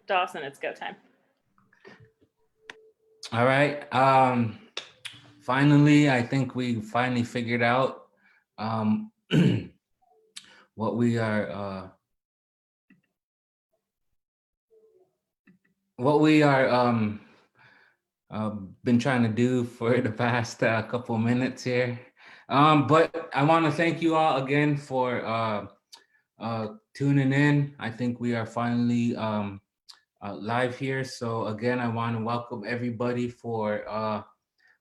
Dawson, it's go time. All right. Finally, I think we finally figured out what we are been trying to do for the past couple minutes here. But I want to thank you all again for tuning in. I think we are finally live here. So again, I want to welcome everybody for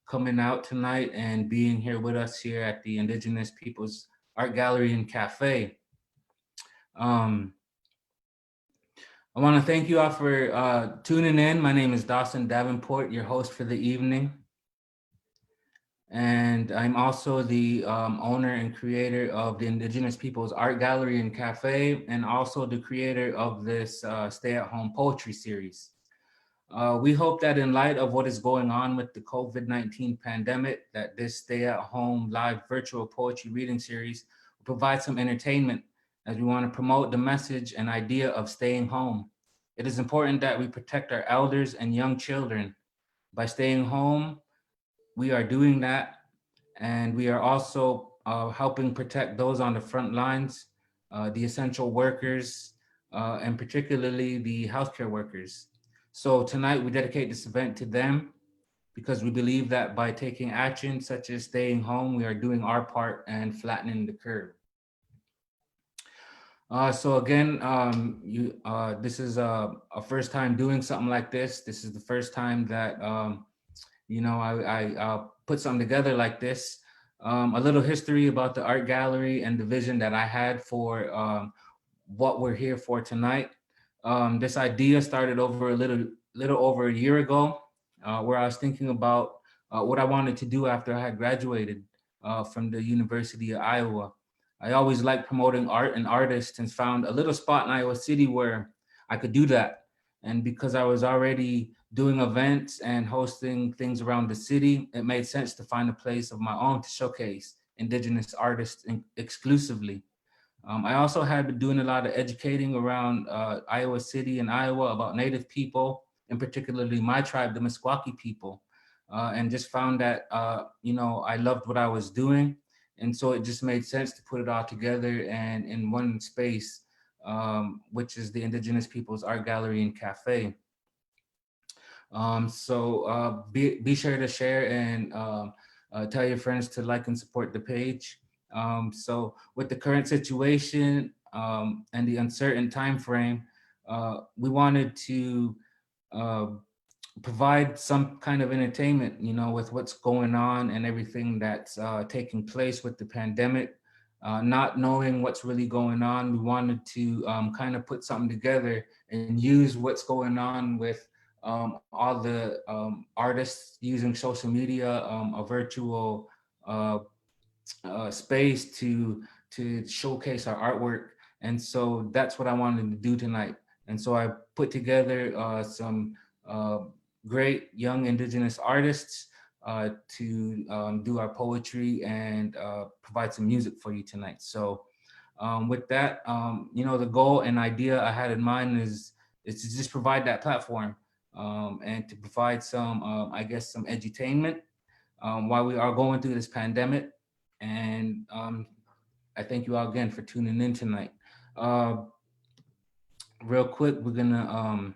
coming out tonight and being here with us here at the Indigenous Peoples Art Gallery and Cafe. I want to thank you all for tuning in. My name is Dawson Davenport, your host for the evening. And I'm also the owner and creator of the Indigenous Peoples Art Gallery and Cafe, and also the creator of this stay-at-home poetry series. We hope that in light of what is going on with the COVID-19 pandemic, that this stay-at-home live virtual poetry reading series will provide some entertainment as we want to promote the message and idea of staying home. It is important that we protect our elders and young children. By staying home, we are doing that, and we are also helping protect those on the front lines, the essential workers, and particularly the healthcare workers. So tonight we dedicate this event to them because we believe that by taking action such as staying home, we are doing our part and flattening the curve. So again, this is a first time doing something like this. This is the first time that I put something together like this. A little history about the art gallery and the vision that I had for what we're here for tonight. This idea started over a little over a year ago, where I was thinking about what I wanted to do after I had graduated from the University of Iowa. I always liked promoting art and artists and found a little spot in Iowa City where I could do that. And because I was already doing events and hosting things around the city, it made sense to find a place of my own to showcase Indigenous artists exclusively. I also had been doing a lot of educating around Iowa City and Iowa about Native people, and particularly my tribe, the Meskwaki people, and just found that, I loved what I was doing. And so it just made sense to put it all together and in one space, which is the Indigenous Peoples Art Gallery and Cafe. So be sure to share and tell your friends to like and support the page. So with the current situation and the uncertain time frame, we wanted to uh, provide some kind of entertainment, with what's going on and everything that's taking place with the pandemic. Not knowing what's really going on, we wanted to kind of put something together and use what's going on with all the artists using social media, a virtual space to showcase our artwork. And so that's what I wanted to do tonight. And so I put together some uh, great young Indigenous artists to do our poetry and provide some music for you tonight. So with that, the goal and idea I had in mind is to just provide that platform and to provide some, some edutainment while we are going through this pandemic. And I thank you all again for tuning in tonight. Uh, Real quick, we're gonna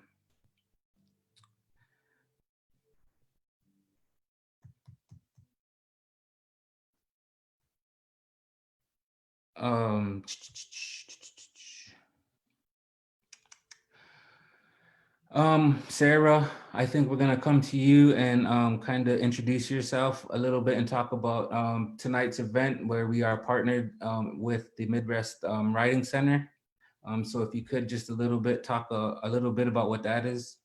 um, Sarah, I think we're gonna come to you and kind of introduce yourself a little bit and talk about tonight's event where we are partnered with the Midwest Writing Center. So if you could just a little bit talk a little bit about what that is.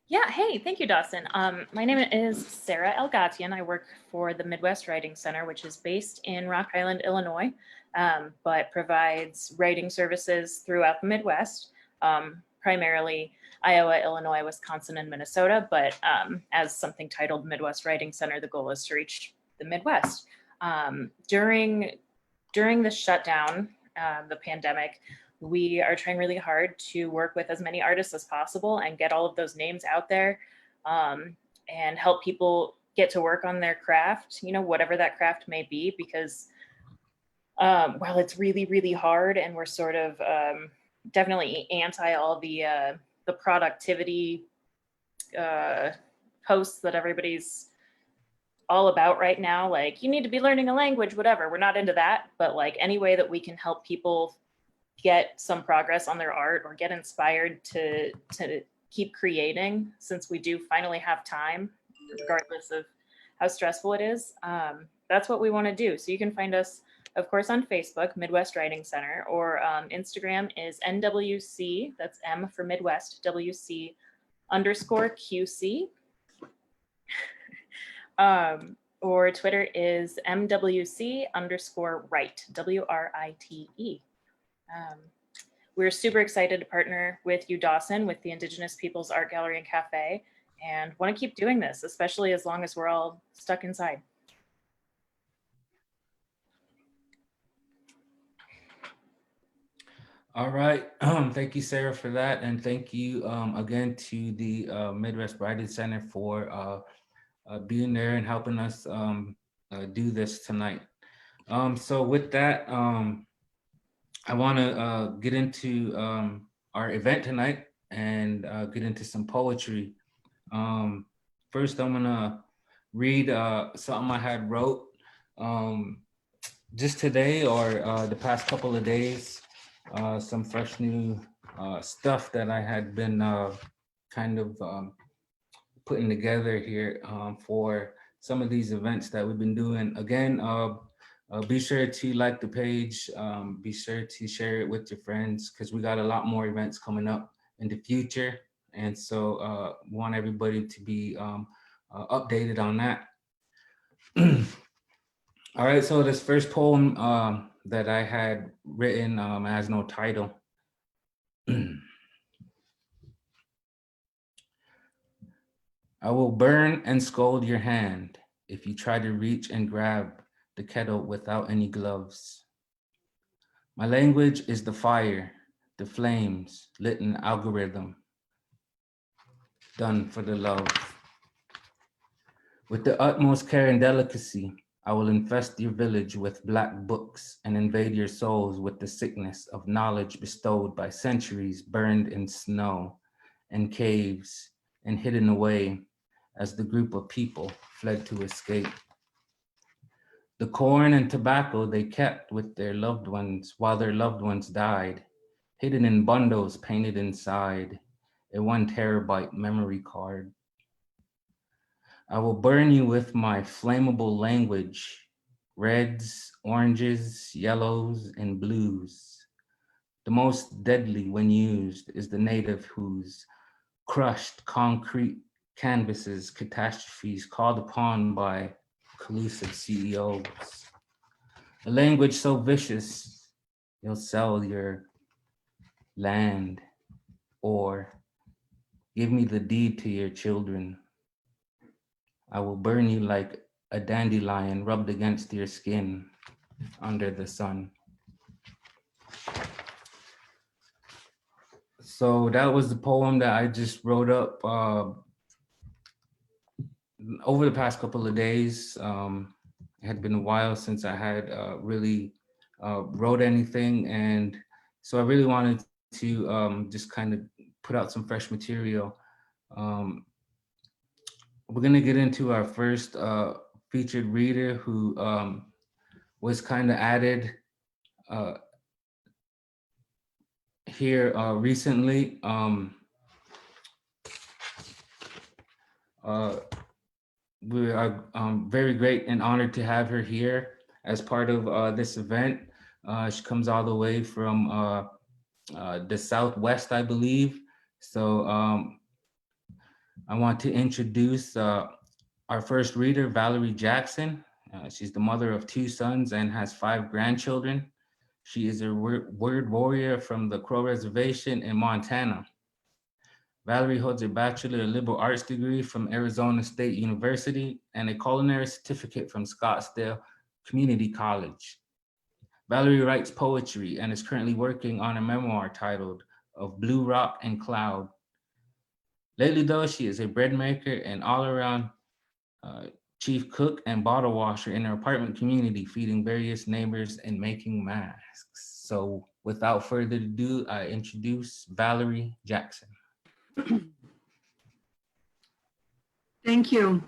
Yeah, hey, thank you, Dawson. My name is Sarah Elgatian. I work for the Midwest Writing Center, which is based in Rock Island, Illinois, but provides writing services throughout the Midwest, primarily Iowa, Illinois, Wisconsin, and Minnesota. But as something titled Midwest Writing Center, the goal is to reach the Midwest. During during the shutdown, the pandemic, we are trying really hard to work with as many artists as possible and get all of those names out there, and help people get to work on their craft, whatever that craft may be, because while it's really, really hard and we're sort of definitely anti all the productivity posts that everybody's all about right now, like you need to be learning a language, whatever. We're not into that, but like any way that we can help people get some progress on their art or get inspired to keep creating, since we do finally have time, regardless of how stressful it is. That's what we want to do. So you can find us, of course, on Facebook, Midwest Writing Center, or Instagram is NWC, that's M for Midwest, WC underscore QC. Or Twitter is MWC underscore write, WRITE. We're super excited to partner with you, Dawson, with the Indigenous Peoples Art Gallery and Cafe, and want to keep doing this, especially as long as we're all stuck inside. All right. Thank you, Sarah, for that. And thank you again to the Midwest Writing Center for being there and helping us do this tonight. So with that, I want to get into our event tonight and get into some poetry. First, I'm going to read something I had wrote just today or the past couple of days. Some fresh new stuff that I had been kind of putting together here for some of these events that we've been doing. Again, be sure to like the page, be sure to share it with your friends, because we got a lot more events coming up in the future. And so we want everybody to be updated on that. All right, so this first poem that I had written has no title. I will burn and scold your hand if you try to reach and grab the kettle without any gloves. My language is the fire, the flames, lit in algorithm, done for the love. With the utmost care and delicacy, I will infest your village with black books and invade your souls with the sickness of knowledge bestowed by centuries burned in snow and caves and hidden away as the group of people fled to escape. The corn and tobacco they kept with their loved ones while their loved ones died, hidden in bundles painted inside a 1 terabyte memory card. I will burn you with my flammable language, reds, oranges, yellows, and blues. The most deadly when used is the native whose crushed concrete canvases catastrophes called upon by collusive CEOs. A language so vicious, you'll sell your land or give me the deed to your children. I will burn you like a dandelion rubbed against your skin under the sun. So that was the poem that I just wrote up over the past couple of days. It had been a while since I had really wrote anything. And so I really wanted to just kind of put out some fresh material. We're gonna get into our first featured reader who was kind of added here recently. We are very great and honored to have her here as part of this event. She comes all the way from the Southwest, I believe. So I want to introduce our first reader, Valerie Jackson. She's the mother of 2 sons and has 5 grandchildren. She is a word warrior from the Crow Reservation in Montana. Valerie holds a Bachelor of Liberal Arts degree from Arizona State University and a culinary certificate from Scottsdale Community College. Valerie writes poetry and is currently working on a memoir titled Of Blue Rock and Cloud. Lately, though, she is a bread maker and all-around uh, chief cook and bottle washer in her apartment community, feeding various neighbors and making masks. So without further ado, I introduce Valerie Jackson. Thank you.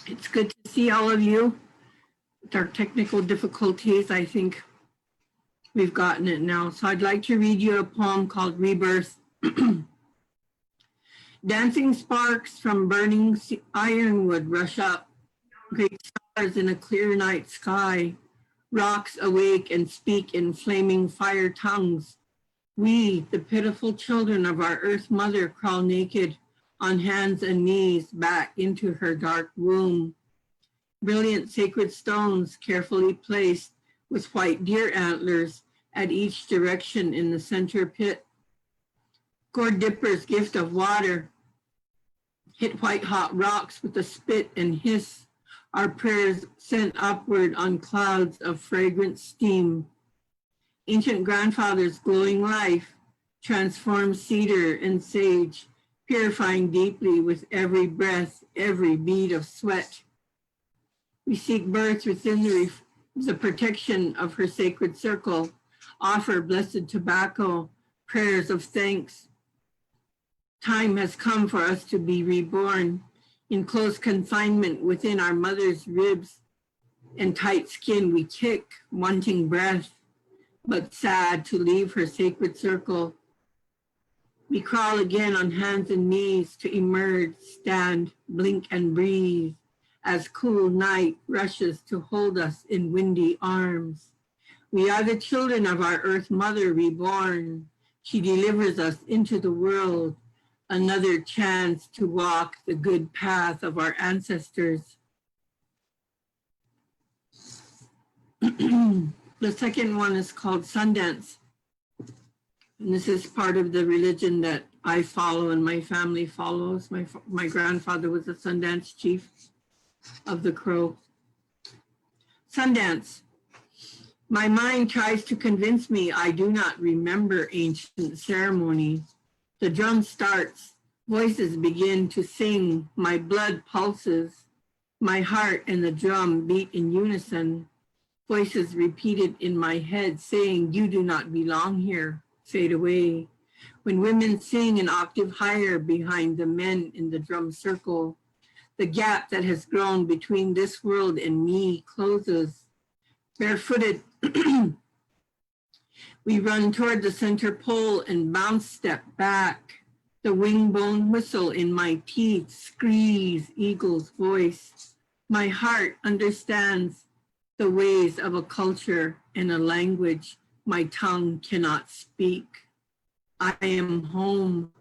It's good to see all of you. With our technical difficulties, I think we've gotten it now. So I'd like to read you a poem called Rebirth. Dancing sparks from burning ironwood rush up, great stars in a clear night sky. Rocks awake and speak in flaming fire tongues. We, the pitiful children of our earth mother, crawl naked on hands and knees back into her dark womb. Brilliant sacred stones carefully placed with white deer antlers at each direction in the center pit. Gourd Dipper's gift of water hit white hot rocks with a spit and hiss, our prayers sent upward on clouds of fragrant steam. Ancient grandfather's glowing life transforms cedar and sage, purifying deeply with every breath, every bead of sweat. We seek birth within the protection of her sacred circle, offer blessed tobacco, prayers of thanks. Time has come for us to be reborn in close confinement within our mother's ribs and tight skin. We kick, wanting breath, but sad to leave her sacred circle. We crawl again on hands and knees to emerge, stand, blink and breathe as cool night rushes to hold us in windy arms. We are the children of our earth mother reborn. She delivers us into the world, another chance to walk the good path of our ancestors. The second one is called Sundance. And this is part of the religion that I follow and my family follows. My grandfather was a Sundance chief of the Crow. Sundance. My mind tries to convince me I do not remember ancient ceremony. The drum starts, voices begin to sing, my blood pulses, my heart and the drum beat in unison. Voices repeated in my head saying, you do not belong here, fade away. When women sing an octave higher behind the men in the drum circle, the gap that has grown between this world and me closes. Barefooted, we run toward the center pole and bounce step back. The wing bone whistle in my teeth screams eagle's voice. My heart understands the ways of a culture and a language my tongue cannot speak. I am home.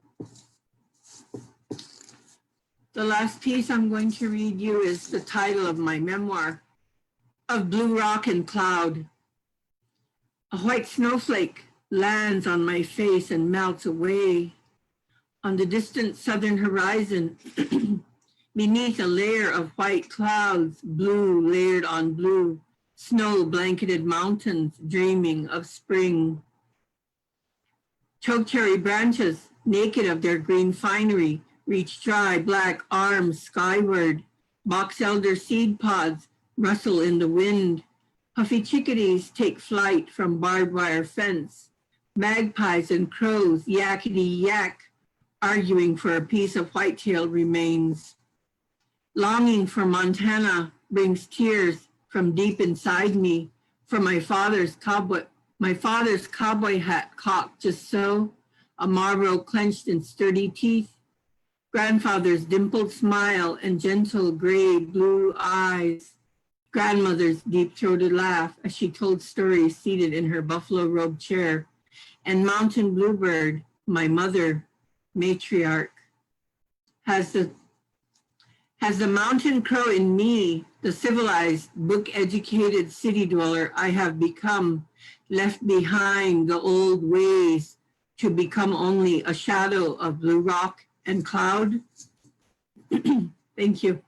The last piece I'm going to read you is the title of my memoir, Of Blue Rock and Cloud. A white snowflake lands on my face and melts away. On the distant southern horizon, beneath a layer of white clouds, blue layered on blue, snow-blanketed mountains dreaming of spring. Chokecherry branches, naked of their green finery, reach dry black arms skyward. Box elder seed pods rustle in the wind. Puffy chickadees take flight from barbed wire fence. Magpies and crows yakety yak, arguing for a piece of whitetail remains. Longing for Montana brings tears from deep inside me, for my father's cowboy hat cocked just so, a Marlboro clenched in sturdy teeth, grandfather's dimpled smile and gentle gray blue eyes, grandmother's deep-throated laugh as she told stories seated in her buffalo robe chair, and Mountain Bluebird, my mother, matriarch, has the mountain crow in me, the civilized, book-educated city dweller I have become, left behind the old ways to become only a shadow of blue rock and cloud? Thank you.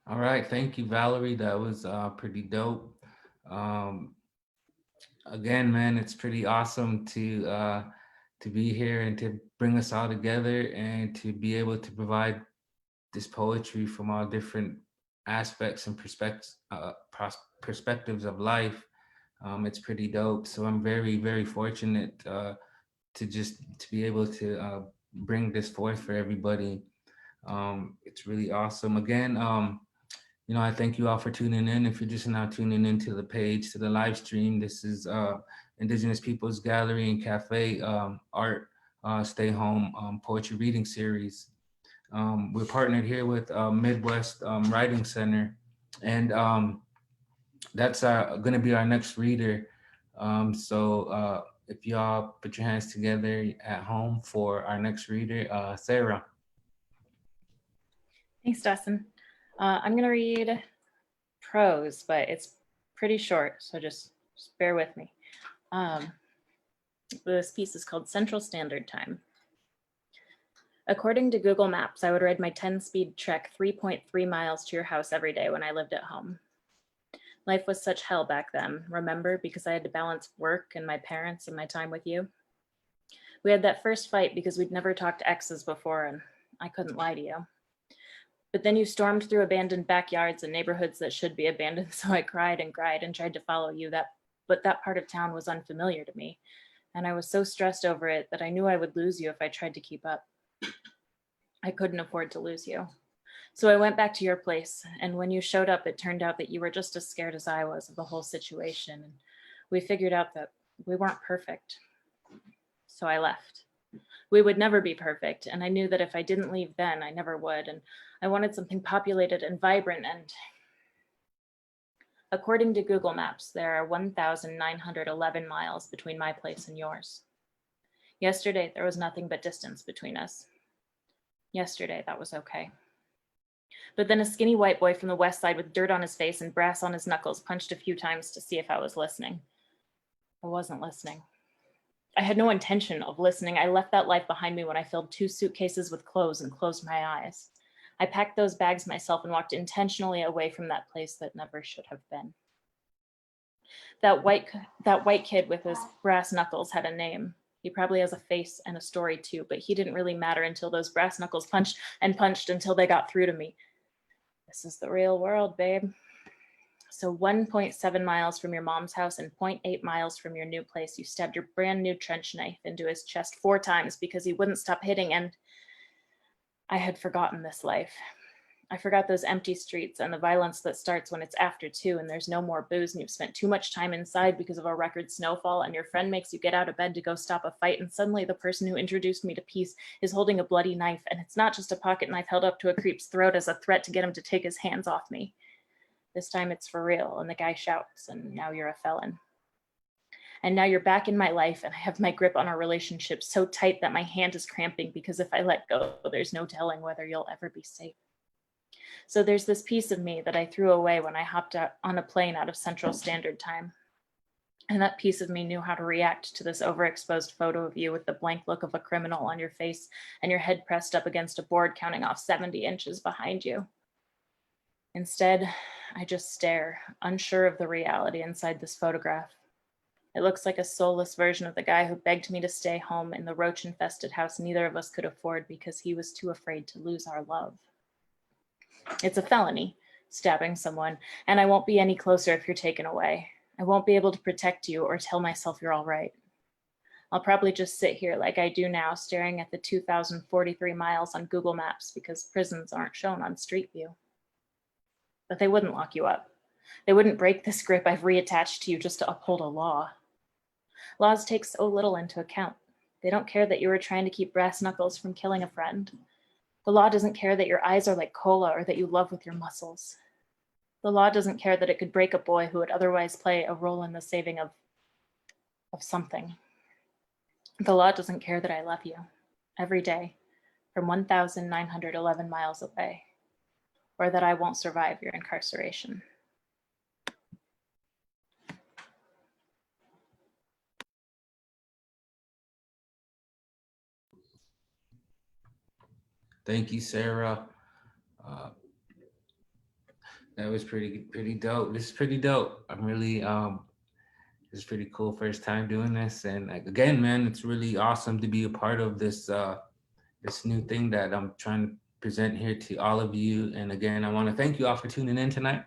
All right, thank you, Valerie. That was pretty dope. Um, Again, man, it's pretty awesome to be here and to bring us all together and to be able to provide this poetry from all different aspects and perspectives of life. It's pretty dope. So I'm very, very fortunate to be able to bring this forth for everybody. It's really awesome. Again, I thank you all for tuning in. If you're just now tuning into the page, to the live stream, this is Indigenous Peoples Gallery and Cafe Art Stay Home Poetry Reading Series. We're partnered here with Midwest Writing Center, and that's going to be our next reader. So if y'all put your hands together at home for our next reader, Sarah. Thanks, Dustin. I'm going to read prose, but it's pretty short, so just bear with me. This piece is called Central Standard Time. According to Google Maps, I would ride my 10-speed trek 3.3 miles to your house every day when I lived at home. Life was such hell back then, remember, because I had to balance work and my parents and my time with you. We had that first fight because we'd never talked exes before, and I couldn't lie to you. But then you stormed through abandoned backyards and neighborhoods that should be abandoned, so I cried and cried and tried to follow you, but that part of town was unfamiliar to me, and I was so stressed over it that I knew I would lose you if I tried to keep up. I couldn't afford to lose you. So I went back to your place, and when you showed up, it turned out that you were just as scared as I was of the whole situation, and we figured out that we weren't perfect. So I left. We would never be perfect, and I knew that if I didn't leave then, I never would, and I wanted something populated and vibrant, and according to Google Maps, there are 1,911 miles between my place and yours. Yesterday, there was nothing but distance between us. Yesterday, that was okay. But then a skinny white boy from the west side with dirt on his face and brass on his knuckles punched a few times to see if I was listening. I wasn't listening. I had no intention of listening. I left that life behind me when I filled 2 suitcases with clothes and closed my eyes. I packed those bags myself and walked intentionally away from that place that never should have been. That white kid with his brass knuckles had a name. He probably has a face and a story too, but he didn't really matter until those brass knuckles punched and punched until they got through to me. This is the real world, babe. So 1.7 miles from your mom's house and 0.8 miles from your new place, you stabbed your brand new trench knife into his chest 4 times because he wouldn't stop hitting, and I had forgotten this life. I forgot those empty streets and the violence that starts when it's after 2 and there's no more booze and you've spent too much time inside because of a record snowfall and your friend makes you get out of bed to go stop a fight and suddenly the person who introduced me to peace is holding a bloody knife and it's not just a pocket knife held up to a creep's throat as a threat to get him to take his hands off me. This time it's for real and the guy shouts and now you're a felon. And now you're back in my life and I have my grip on our relationship so tight that my hand is cramping because if I let go, there's no telling whether you'll ever be safe. So there's this piece of me that I threw away when I hopped out on a plane out of Central Standard Time. And that piece of me knew how to react to this overexposed photo of you with the blank look of a criminal on your face and your head pressed up against a board counting off 70 inches behind you. Instead, I just stare, unsure of the reality inside this photograph. It looks like a soulless version of the guy who begged me to stay home in the roach-infested house neither of us could afford because he was too afraid to lose our love. It's a felony, stabbing someone, and I won't be any closer if you're taken away. I won't be able to protect you or tell myself you're all right. I'll probably just sit here like I do now, staring at the 2,043 miles on Google Maps because prisons aren't shown on Street View. But they wouldn't lock you up. They wouldn't break this grip I've reattached to you just to uphold a law. Laws take so little into account. They don't care that you were trying to keep brass knuckles from killing a friend. The law doesn't care that your eyes are like cola or that you love with your muscles. The law doesn't care that it could break a boy who would otherwise play a role in the saving of something. The law doesn't care that I love you every day from 1,911 miles away, or that I won't survive your incarceration. Thank you, Sarah. That was pretty dope. This is pretty dope. I'm really it's pretty cool. First time doing this, and like, again, man, it's really awesome to be a part of this new thing that I'm trying to present here to all of you. And again, I want to thank you all for tuning in tonight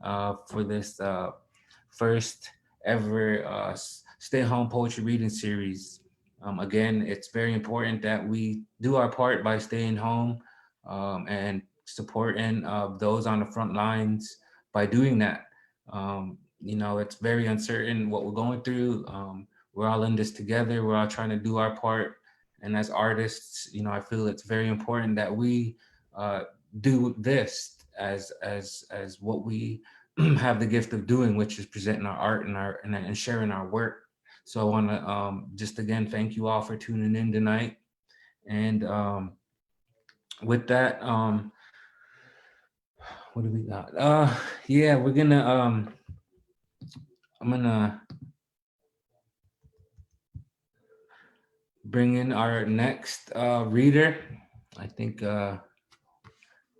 for this first ever stay home poetry reading series. Again, it's very important that we do our part by staying home and supporting those on the front lines by doing that. You know, it's very uncertain what we're going through. We're all in this together. We're all trying to do our part. And as artists, you know, I feel it's very important that we do this as what we have the gift of doing, which is presenting our art and sharing our work. So I want to just again thank you all for tuning in tonight. And with that, what do we got? Yeah, we're gonna I'm gonna bring in our next reader. I think we're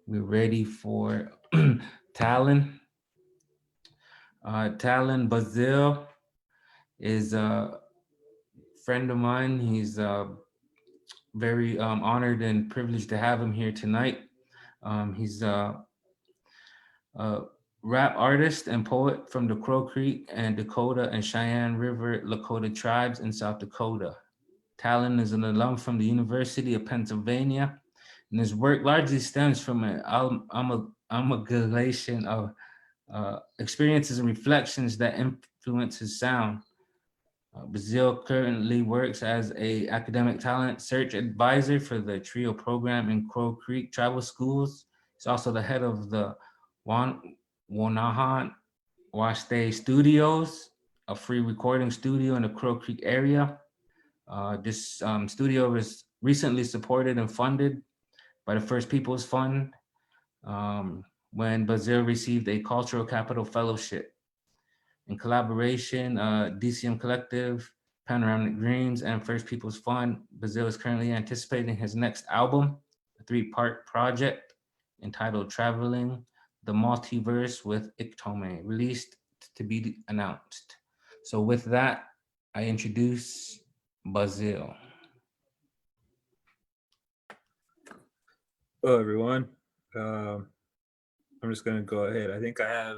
ready for Talon. Talon Bazil is a friend of mine. He's very honored and privileged to have him here tonight. He's a rap artist and poet from the Crow Creek and Dakota and Cheyenne River Lakota tribes in South Dakota. Talon is an alum from the University of Pennsylvania, and his work largely stems from an amalgamation of experiences and reflections that influence his sound. Brazil currently works as a academic talent search advisor for the TRIO program in Crow Creek Tribal Schools. He's also the head of the Wanahan Washday Studios, a free recording studio in the Crow Creek area. This studio was recently supported and funded by the First Peoples Fund when Brazil received a Cultural Capital Fellowship. In collaboration, DCM Collective, Panoramic Dreams, and First Peoples Fund, Brazil is currently anticipating his next album, a 3-part project entitled Traveling the Multiverse with Iktome, released to be announced. So with that, I introduce Bazil. Hello, everyone. I'm just going to go ahead. I think I have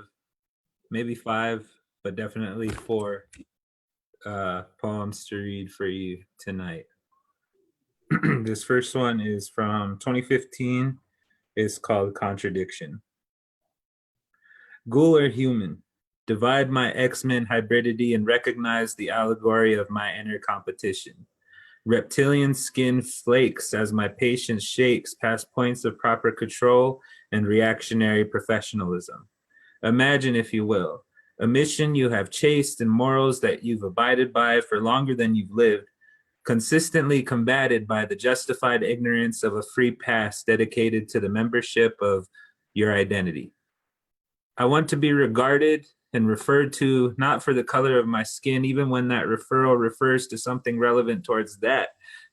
maybe 5, but definitely 4 poems to read for you tonight. This first one is from 2015. It's called Contradiction. Ghoul or human? Divide my X-Men hybridity and recognize the allegory of my inner competition. Reptilian skin flakes as my patience shakes past points of proper control and reactionary professionalism. Imagine, if you will, a mission you have chased and morals that you've abided by for longer than you've lived, consistently combated by the justified ignorance of a free past dedicated to the membership of your identity. I want to be regarded and referred to not for the color of my skin, even when that referral refers to something relevant towards that,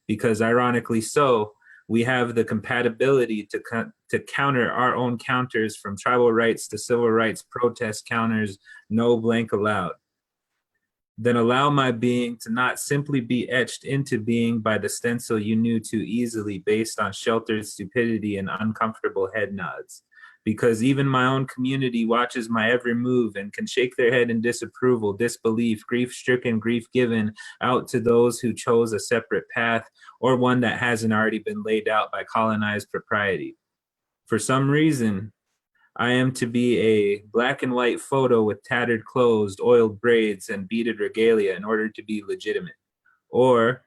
because ironically so, we have the compatibility to counter our own counters, from tribal rights to civil rights protest counters, no blank allowed. Then allow my being to not simply be etched into being by the stencil you knew too easily based on sheltered stupidity and uncomfortable head nods. Because even my own community watches my every move and can shake their head in disapproval, disbelief, grief-stricken, grief-given out to those who chose a separate path or one that hasn't already been laid out by colonized propriety. For some reason, I am to be a black and white photo with tattered clothes, oiled braids, and beaded regalia in order to be legitimate. Or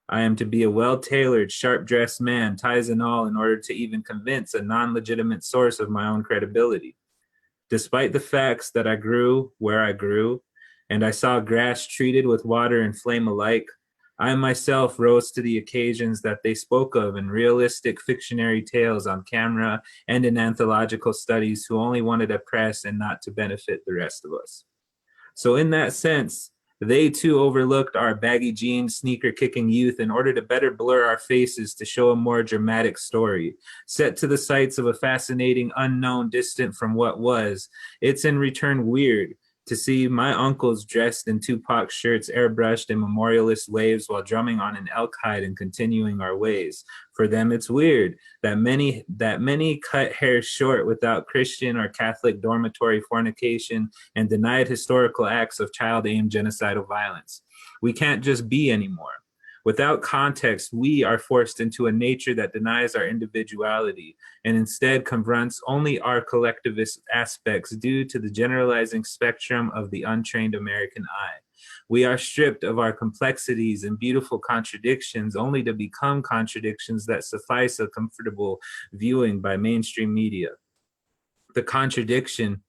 I am to be a well-tailored, sharp-dressed man, ties and all, in order to even convince a non-legitimate source of my own credibility. Despite the facts that I grew where I grew, and I saw grass treated with water and flame alike, I myself rose to the occasions that they spoke of in realistic fictionary tales on camera and in anthological studies, who only wanted to press and not to benefit the rest of us. So in that sense, They too overlooked our baggy jeans, sneaker-kicking youth in order to better blur our faces to show a more dramatic story. Set to the sights of a fascinating unknown distant from what was, it's in return weird to see my uncles dressed in Tupac shirts airbrushed in memorialist waves while drumming on an elk hide and continuing our ways. For them, it's weird that many cut hair short without Christian or Catholic dormitory fornication and denied historical acts of child-aimed genocidal violence. We can't just be anymore. Without context, we are forced into a nature that denies our individuality and instead confronts only our collectivist aspects due to the generalizing spectrum of the untrained American eye. We are stripped of our complexities and beautiful contradictions only to become contradictions that suffice a comfortable viewing by mainstream media. The contradiction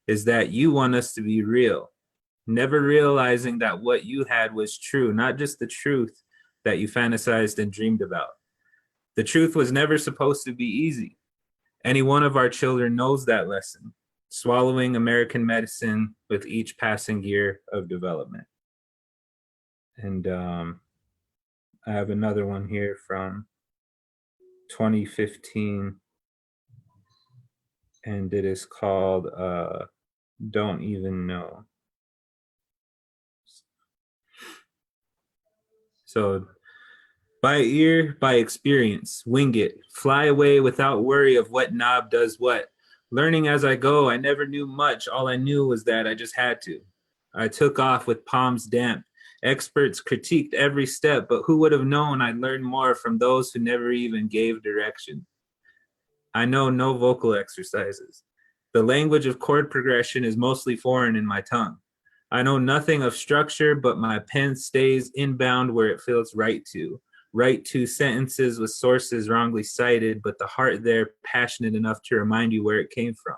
is that you want us to be real, never realizing that what you had was true, not just the truth that you fantasized and dreamed about. The truth was never supposed to be easy. Any one of our children knows that lesson, swallowing American medicine with each passing year of development. And I have another one here from 2015, and it is called Don't Even Know. So, by ear, by experience, wing it, fly away without worry of what knob does what. Learning as I go, I never knew much. All I knew was that I just had to. I took off with palms damp. Experts critiqued every step, but who would have known I'd learn more from those who never even gave direction? I know no vocal exercises. The language of chord progression is mostly foreign in my tongue. I know nothing of structure, but my pen stays inbound where it feels right to. Write two sentences with sources wrongly cited, but the heart there passionate enough to remind you where it came from.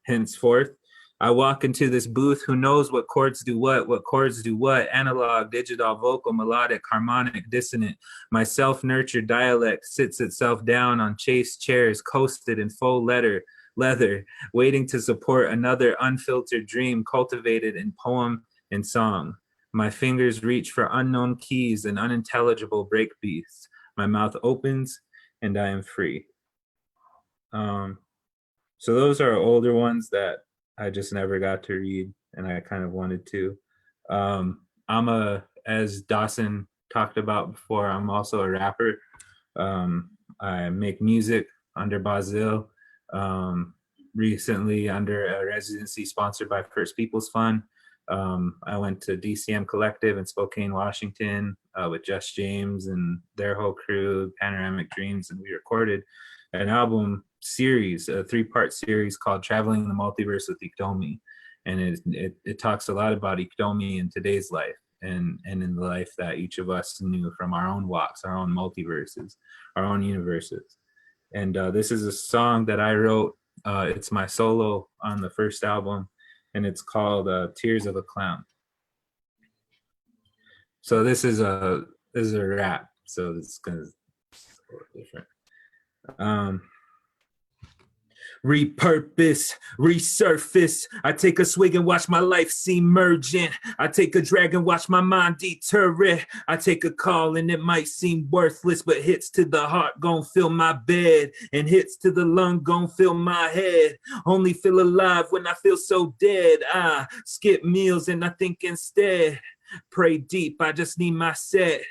Henceforth, I walk into this booth, who knows what chords do what chords do what, analog, digital, vocal, melodic, harmonic, dissonant. My self-nurtured dialect sits itself down on chaste chairs, coasted in faux leather, waiting to support another unfiltered dream cultivated in poem and song. My fingers reach for unknown keys and unintelligible breakbeats. My mouth opens and I am free. So those are older ones that I just never got to read, and I kind of wanted to. As Dawson talked about before, I'm also a rapper. I make music under Bazil, recently under a residency sponsored by First People's Fund. I went to DCM Collective in Spokane, Washington, with Just James and their whole crew, Panoramic Dreams, and we recorded an album series, a 3-part series called Traveling the Multiverse with Iktomi. And it talks a lot about Iktomi in today's life and in the life that each of us knew from our own walks, our own multiverses, our own universes. And this is a song that I wrote. It's my solo on the first album, and it's called Tears of a Clown. So this is a rap, so it's gonna be a little different. Repurpose, resurface. I take a swig and watch my life seem mergent. I take a drag and watch my mind deter it. I take a call and it might seem worthless, but hits to the heart gon' fill my bed, and hits to the lung gon' fill my head. Only feel alive when I feel so dead. I skip meals and I think instead. Pray deep, I just need my set.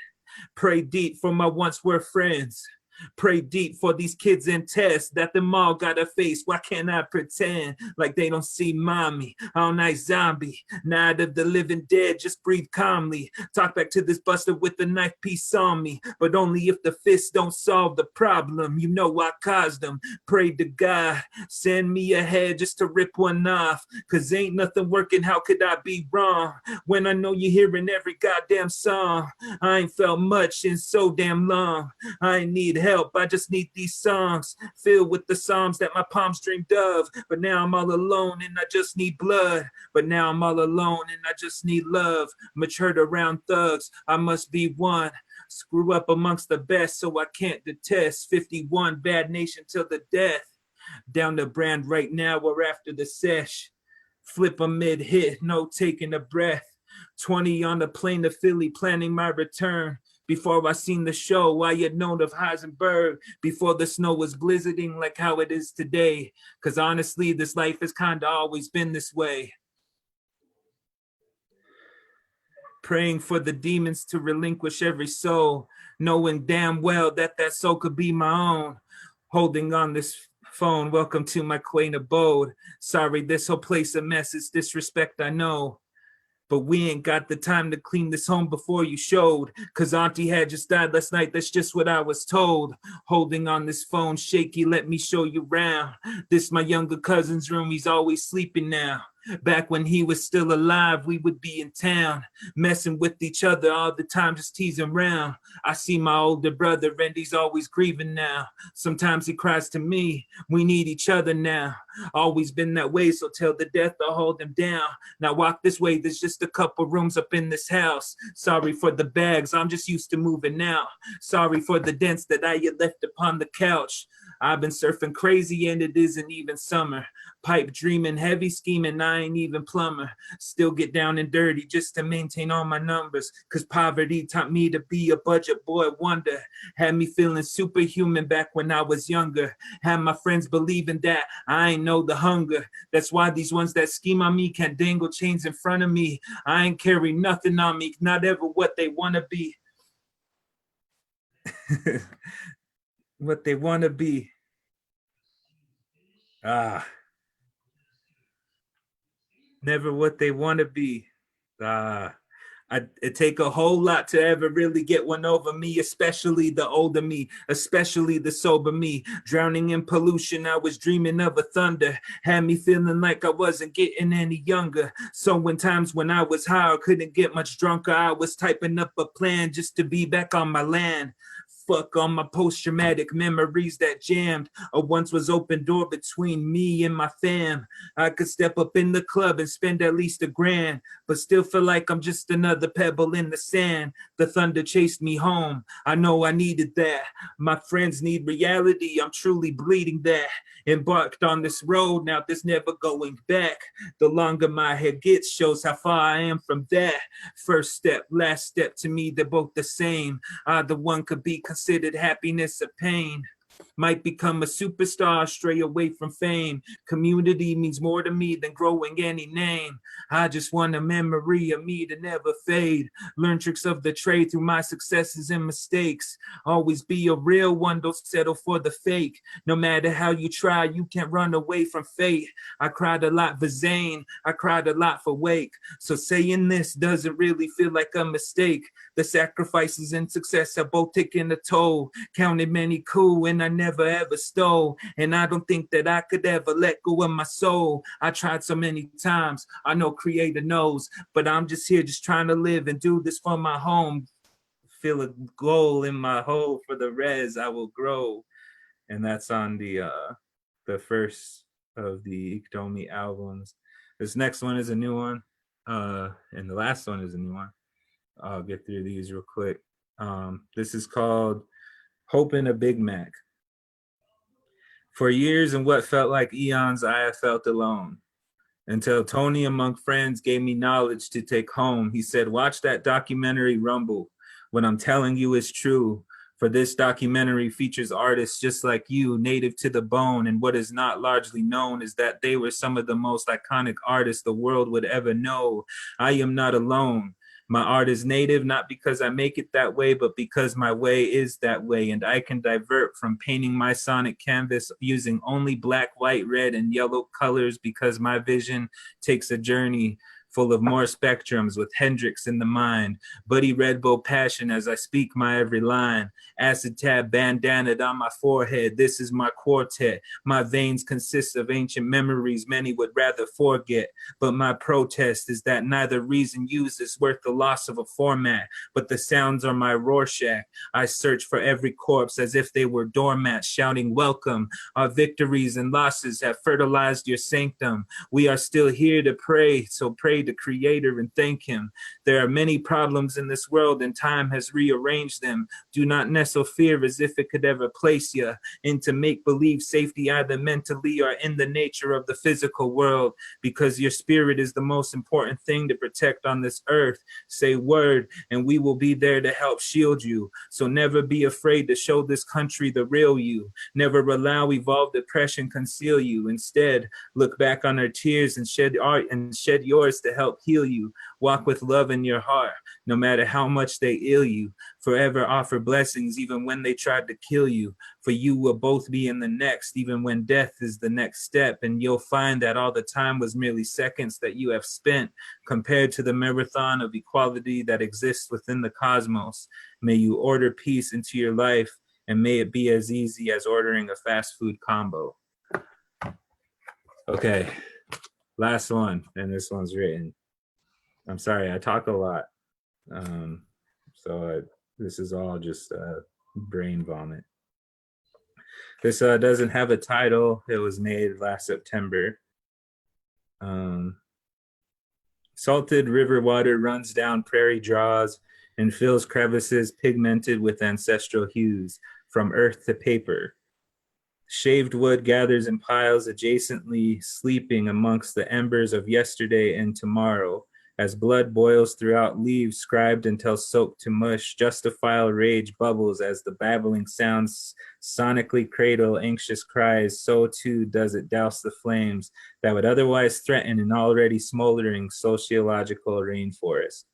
Pray deep for my once were friends. Pray deep for these kids in tests that them all gotta face. Why can't I pretend like they don't see mommy? All night zombie, night of the living dead, just breathe calmly. Talk back to this buster with the knife piece on me, but only if the fists don't solve the problem. You know I caused them. Pray to God, send me ahead just to rip one off, cause ain't nothing working, how could I be wrong? When I know you're hearing every goddamn song. I ain't felt much in so damn long. I ain't need help, I just need these songs filled with the psalms that my palms dreamed of. But now I'm all alone and I just need blood. But now I'm all alone and I just need love. Matured around thugs, I must be one. Screw up amongst the best so I can't detest. 51 bad nation till the death. Down the brand right now or after the sesh. Flip a mid hit, no taking a breath. 20 on the plane to Philly, planning my return. Before I seen the show, I had known of Heisenberg. Before the snow was blizzarding like how it is today. Cause honestly, this life has kinda always been this way. Praying for the demons to relinquish every soul, knowing damn well that that soul could be my own. Holding on this phone, welcome to my quaint abode. Sorry, this whole place a mess, it's disrespect, I know. But we ain't got the time to clean this home before you showed. Cause auntie had just died last night, that's just what I was told. Holding on this phone, shaky, let me show you round. This my younger cousin's room, he's always sleeping now. Back when he was still alive, we would be in town, messing with each other all the time, just teasing around. I see my older brother and he's always grieving now. Sometimes he cries to me, we need each other now. Always been that way, so till the death I'll hold him down. Now walk this way, there's just a couple rooms up in this house. Sorry for the bags, I'm just used to moving out. Sorry for the dents that I had left upon the couch. I've been surfing crazy and it isn't even summer. Pipe dreaming, heavy scheming, I ain't even plumber. Still get down and dirty just to maintain all my numbers. Cause poverty taught me to be a budget boy wonder. Had me feeling superhuman back when I was younger. Had my friends believing that I ain't know the hunger. That's why these ones that scheme on me can't dangle chains in front of me. I ain't carry nothing on me, not ever what they wanna be. What they wanna be. Never what they want to be. It take a whole lot to ever really get one over me, especially the older me, especially the sober me. Drowning in pollution, I was dreaming of a thunder. Had me feeling like I wasn't getting any younger. So when times when I was high, I couldn't get much drunker. I was typing up a plan just to be back on my land. Fuck all my post-traumatic memories that jammed. A once was open door between me and my fam. I could step up in the club and spend at least $1,000, but still feel like I'm just another pebble in the sand. The thunder chased me home. I know I needed that. My friends need reality. I'm truly bleeding that. Embarked on this road, now there's never going back. The longer my head gets shows how far I am from that. First step, last step, to me they're both the same. Either one could be considered happiness or pain. Might become a superstar, stray away from fame. Community means more to me than growing any name. I just want a memory of me to never fade. Learn tricks of the trade through my successes and mistakes. Always be a real one, don't settle for the fake. No matter how you try, you can't run away from fate. I cried a lot for Zane, I cried a lot for Wake. So saying this doesn't really feel like a mistake. The sacrifices and success have both taken a toll. Counted many cool and I never ever stole. And I don't think that I could ever let go of my soul. I tried so many times, I know Creator knows. But I'm just here just trying to live and do this for my home. Feel a goal in my hole, for the res I will grow. And that's on the first of the Iktomi albums. This next one is a new one. And the last one is a new one. I'll get through these real quick. This is called Hope in a Big Mac. For years and what felt like eons, I have felt alone. Until Tony among friends gave me knowledge to take home. He said, watch that documentary Rumble. What I'm telling you is true. For this documentary features artists just like you, native to the bone. And what is not largely known is that they were some of the most iconic artists the world would ever know. I am not alone. My art is native, not because I make it that way, but because my way is that way. And I can divert from painting my sonic canvas using only black, white, red, and yellow colors because my vision takes a journey full of more spectrums with Hendrix in the mind. Buddy Red Bull passion as I speak my every line. Acid tab bandanaed on my forehead. This is my quartet. My veins consist of ancient memories many would rather forget. But my protest is that neither reason used is worth the loss of a format. But the sounds are my Rorschach. I search for every corpse as if they were doormats, shouting welcome. Our victories and losses have fertilized your sanctum. We are still here to pray, so pray pray to Creator and thank Him. There are many problems in this world and time has rearranged them. Do not nestle fear as if it could ever place you into make-believe safety either mentally or in the nature of the physical world, because your spirit is the most important thing to protect on this earth. Say word and we will be there to help shield you. So never be afraid to show this country the real you. Never allow evolved oppression conceal you. Instead, look back on our tears and shed yours to help heal you. Walk with love in your heart, no matter how much they ill you. Forever offer blessings even when they tried to kill you. For you will both be in the next, even when death is the next step. And you'll find that all the time was merely seconds that you have spent compared to the marathon of equality that exists within the cosmos. May you order peace into your life, and may it be as easy as ordering a fast food combo. Okay, last one, and this one's written. I'm sorry, I talk a lot. This is all just brain vomit. This doesn't have a title. It was made last September. Salted river water runs down prairie draws and fills crevices pigmented with ancestral hues from earth to paper. Shaved wood gathers in piles adjacently, sleeping amongst the embers of yesterday and tomorrow. As blood boils throughout leaves scribed until soaked to mush, justifiable rage bubbles as the babbling sounds sonically cradle anxious cries, so too does it douse the flames that would otherwise threaten an already smoldering sociological rainforest.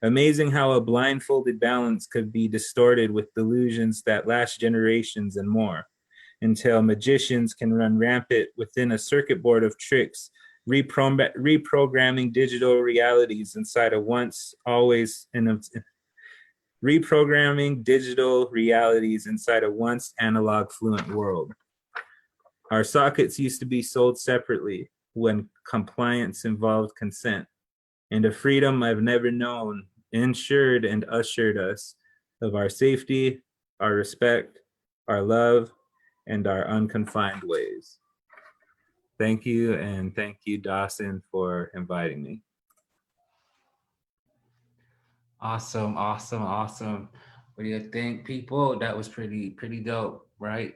Amazing how a blindfolded balance could be distorted with delusions that last generations and more, until magicians can run rampant within a circuit board of tricks, reprogramming digital realities inside a once always reprogramming digital realities inside a once analog fluent world. Our sockets used to be sold separately when compliance involved consent, and a freedom I've never known ensured and ushered us of our safety, our respect, our love, and our unconfined ways. Thank you, and thank you, Dawson, for inviting me. Awesome. What do you think, people? That was pretty dope, right?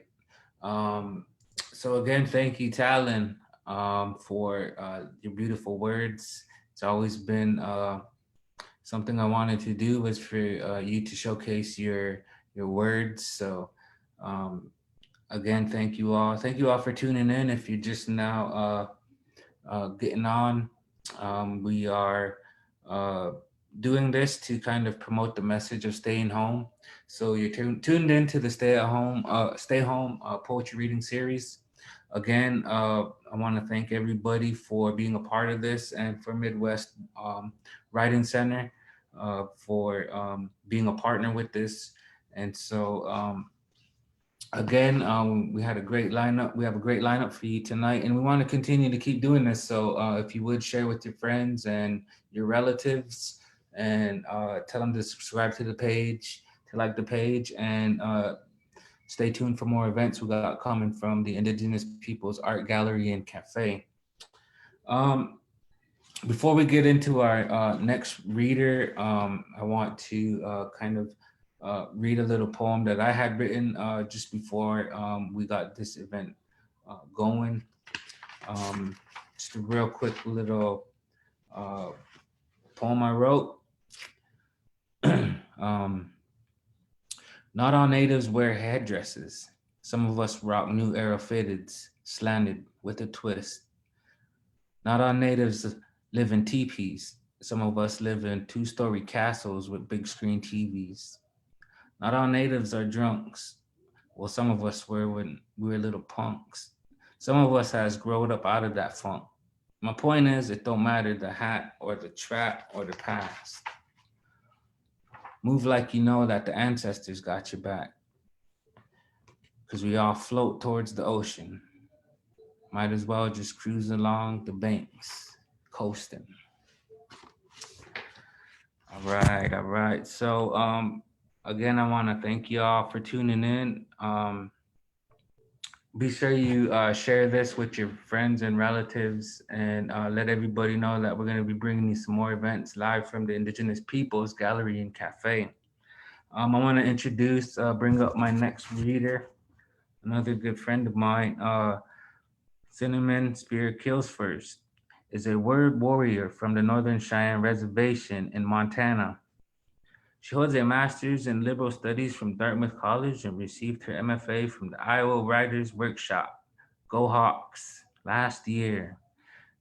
So again, thank you, Talon, for your beautiful words. It's always been something I wanted to do, was for you to showcase your words. So again, thank you all. Thank you all for tuning in. If you're just now getting on, we are doing this to kind of promote the message of staying home. So you're tuned into the Stay Home poetry reading series. Again, I want to thank everybody for being a part of this, and for Midwest Writing Center for being a partner with this. And so again, we had a great lineup. We have a great lineup for you tonight, and we want to continue to keep doing this. So if you would share with your friends and your relatives, and tell them to subscribe to the page, to like the page, and stay tuned for more events we got coming from the Indigenous Peoples Art Gallery and Cafe. Before we get into our next reader, I want to kind of read a little poem that I had written just before we got this event going. Just a real quick little poem I wrote. Not all natives wear headdresses. Some of us rock new era fitteds, slanted with a twist. Not all natives live in teepees. Some of us live in two-story castles with big screen TVs. Not all natives are drunks. Well, some of us were when we were little punks. Some of us has growed up out of that funk. My point is, it don't matter the hat or the trap or the past. Move like you know that the ancestors got your back. Because we all float towards the ocean. Might as well just cruise along the banks, coasting. All right. So again, I want to thank y'all for tuning in. be sure you share this with your friends and relatives, and let everybody know that we're going to be bringing you some more events live from the Indigenous Peoples Gallery and Cafe. I want to bring up my next reader, another good friend of mine. Cinnamon Spear Kills First is a word warrior from the Northern Cheyenne Reservation in Montana. She holds a master's in liberal studies from Dartmouth College and received her MFA from the Iowa Writers Workshop, Go Hawks, last year.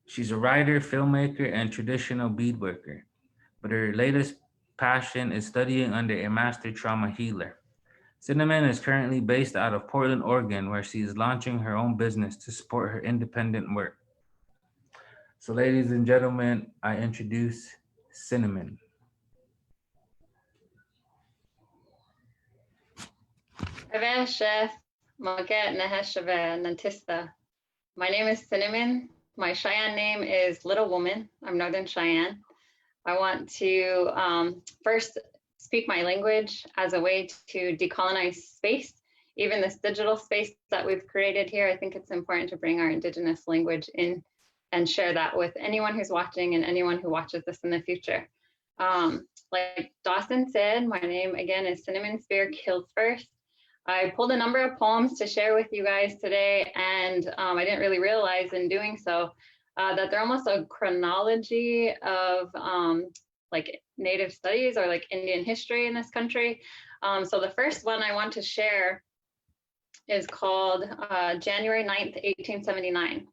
She's a writer, filmmaker, and traditional beadworker, but her latest passion is studying under a master trauma healer. Cinnamon is currently based out of Portland, Oregon, where she is launching her own business to support her independent work. So, ladies and gentlemen, I introduce Cinnamon. My name is Cinnamon. My Cheyenne name is Little Woman. I'm Northern Cheyenne. I want to first speak my language as a way to decolonize space. Even this digital space that we've created here, I think it's important to bring our Indigenous language in and share that with anyone who's watching and anyone who watches this in the future. Like Dawson said, my name again is Cinnamon Spear Kills First. I pulled a number of poems to share with you guys today, and I didn't really realize in doing so that they're almost a chronology of like Native studies or like Indian history in this country. So the first one I want to share is called January 9th, 1879.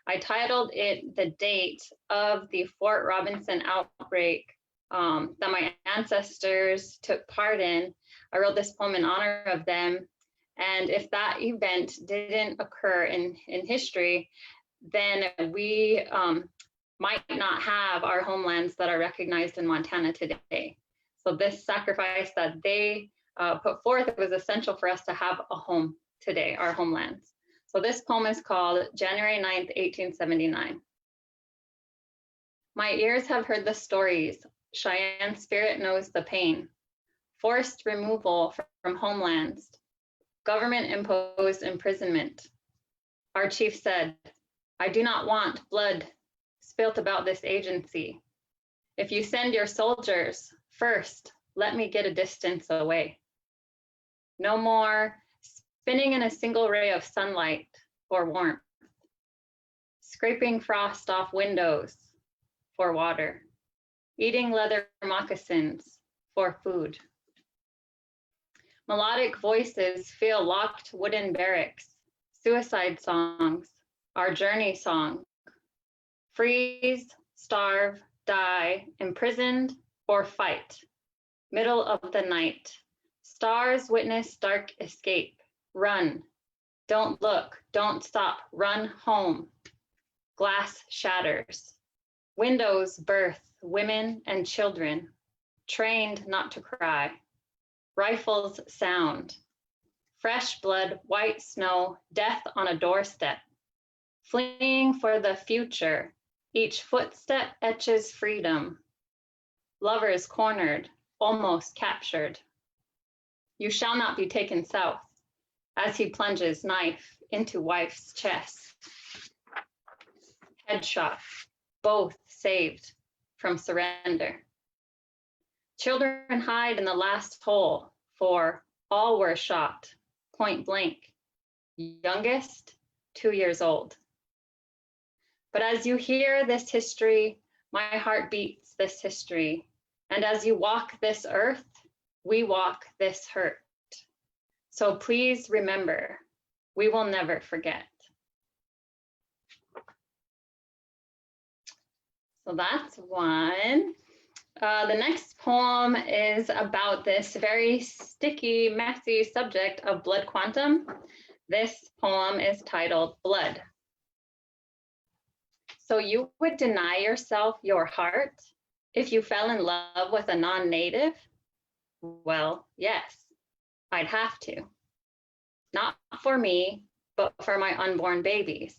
I titled it The Date of the Fort Robinson Outbreak that my ancestors took part in. I wrote this poem in honor of them. And if that event didn't occur in history, then we might not have our homelands that are recognized in Montana today. So this sacrifice that they put forth was essential for us to have a home today, our homelands. So this poem is called January 9th, 1879. My ears have heard the stories. Cheyenne spirit knows the pain. Forced removal from homelands. Government imposed imprisonment. Our chief said, I do not want blood spilt about this agency. If you send your soldiers, first, let me get a distance away. No more spinning in a single ray of sunlight or warmth. Scraping frost off windows for water. Eating leather moccasins for food. Melodic voices fill locked wooden barracks. Suicide songs, our journey song. Freeze, starve, die, imprisoned, or fight. Middle of the night. Stars witness dark escape. Run. Don't look. Don't stop. Run home. Glass shatters. Windows birth women and children. Trained not to cry. Rifles sound. Fresh blood, white snow, death on a doorstep. Fleeing for the future. Each footstep etches freedom. Lovers cornered, almost captured. You shall not be taken south, as he plunges knife into wife's chest. Headshot, both saved from surrender. Children hide in the last hole, for all were shot, point blank. Youngest, 2 years old. But as you hear this history, my heart beats this history. And as you walk this earth, we walk this hurt. So please remember, we will never forget. So that's one. The next poem is about this very sticky, messy subject of blood quantum. This poem is titled Blood. So you would deny yourself your heart if you fell in love with a non-native? Well, yes, I'd have to. Not for me, but for my unborn babies.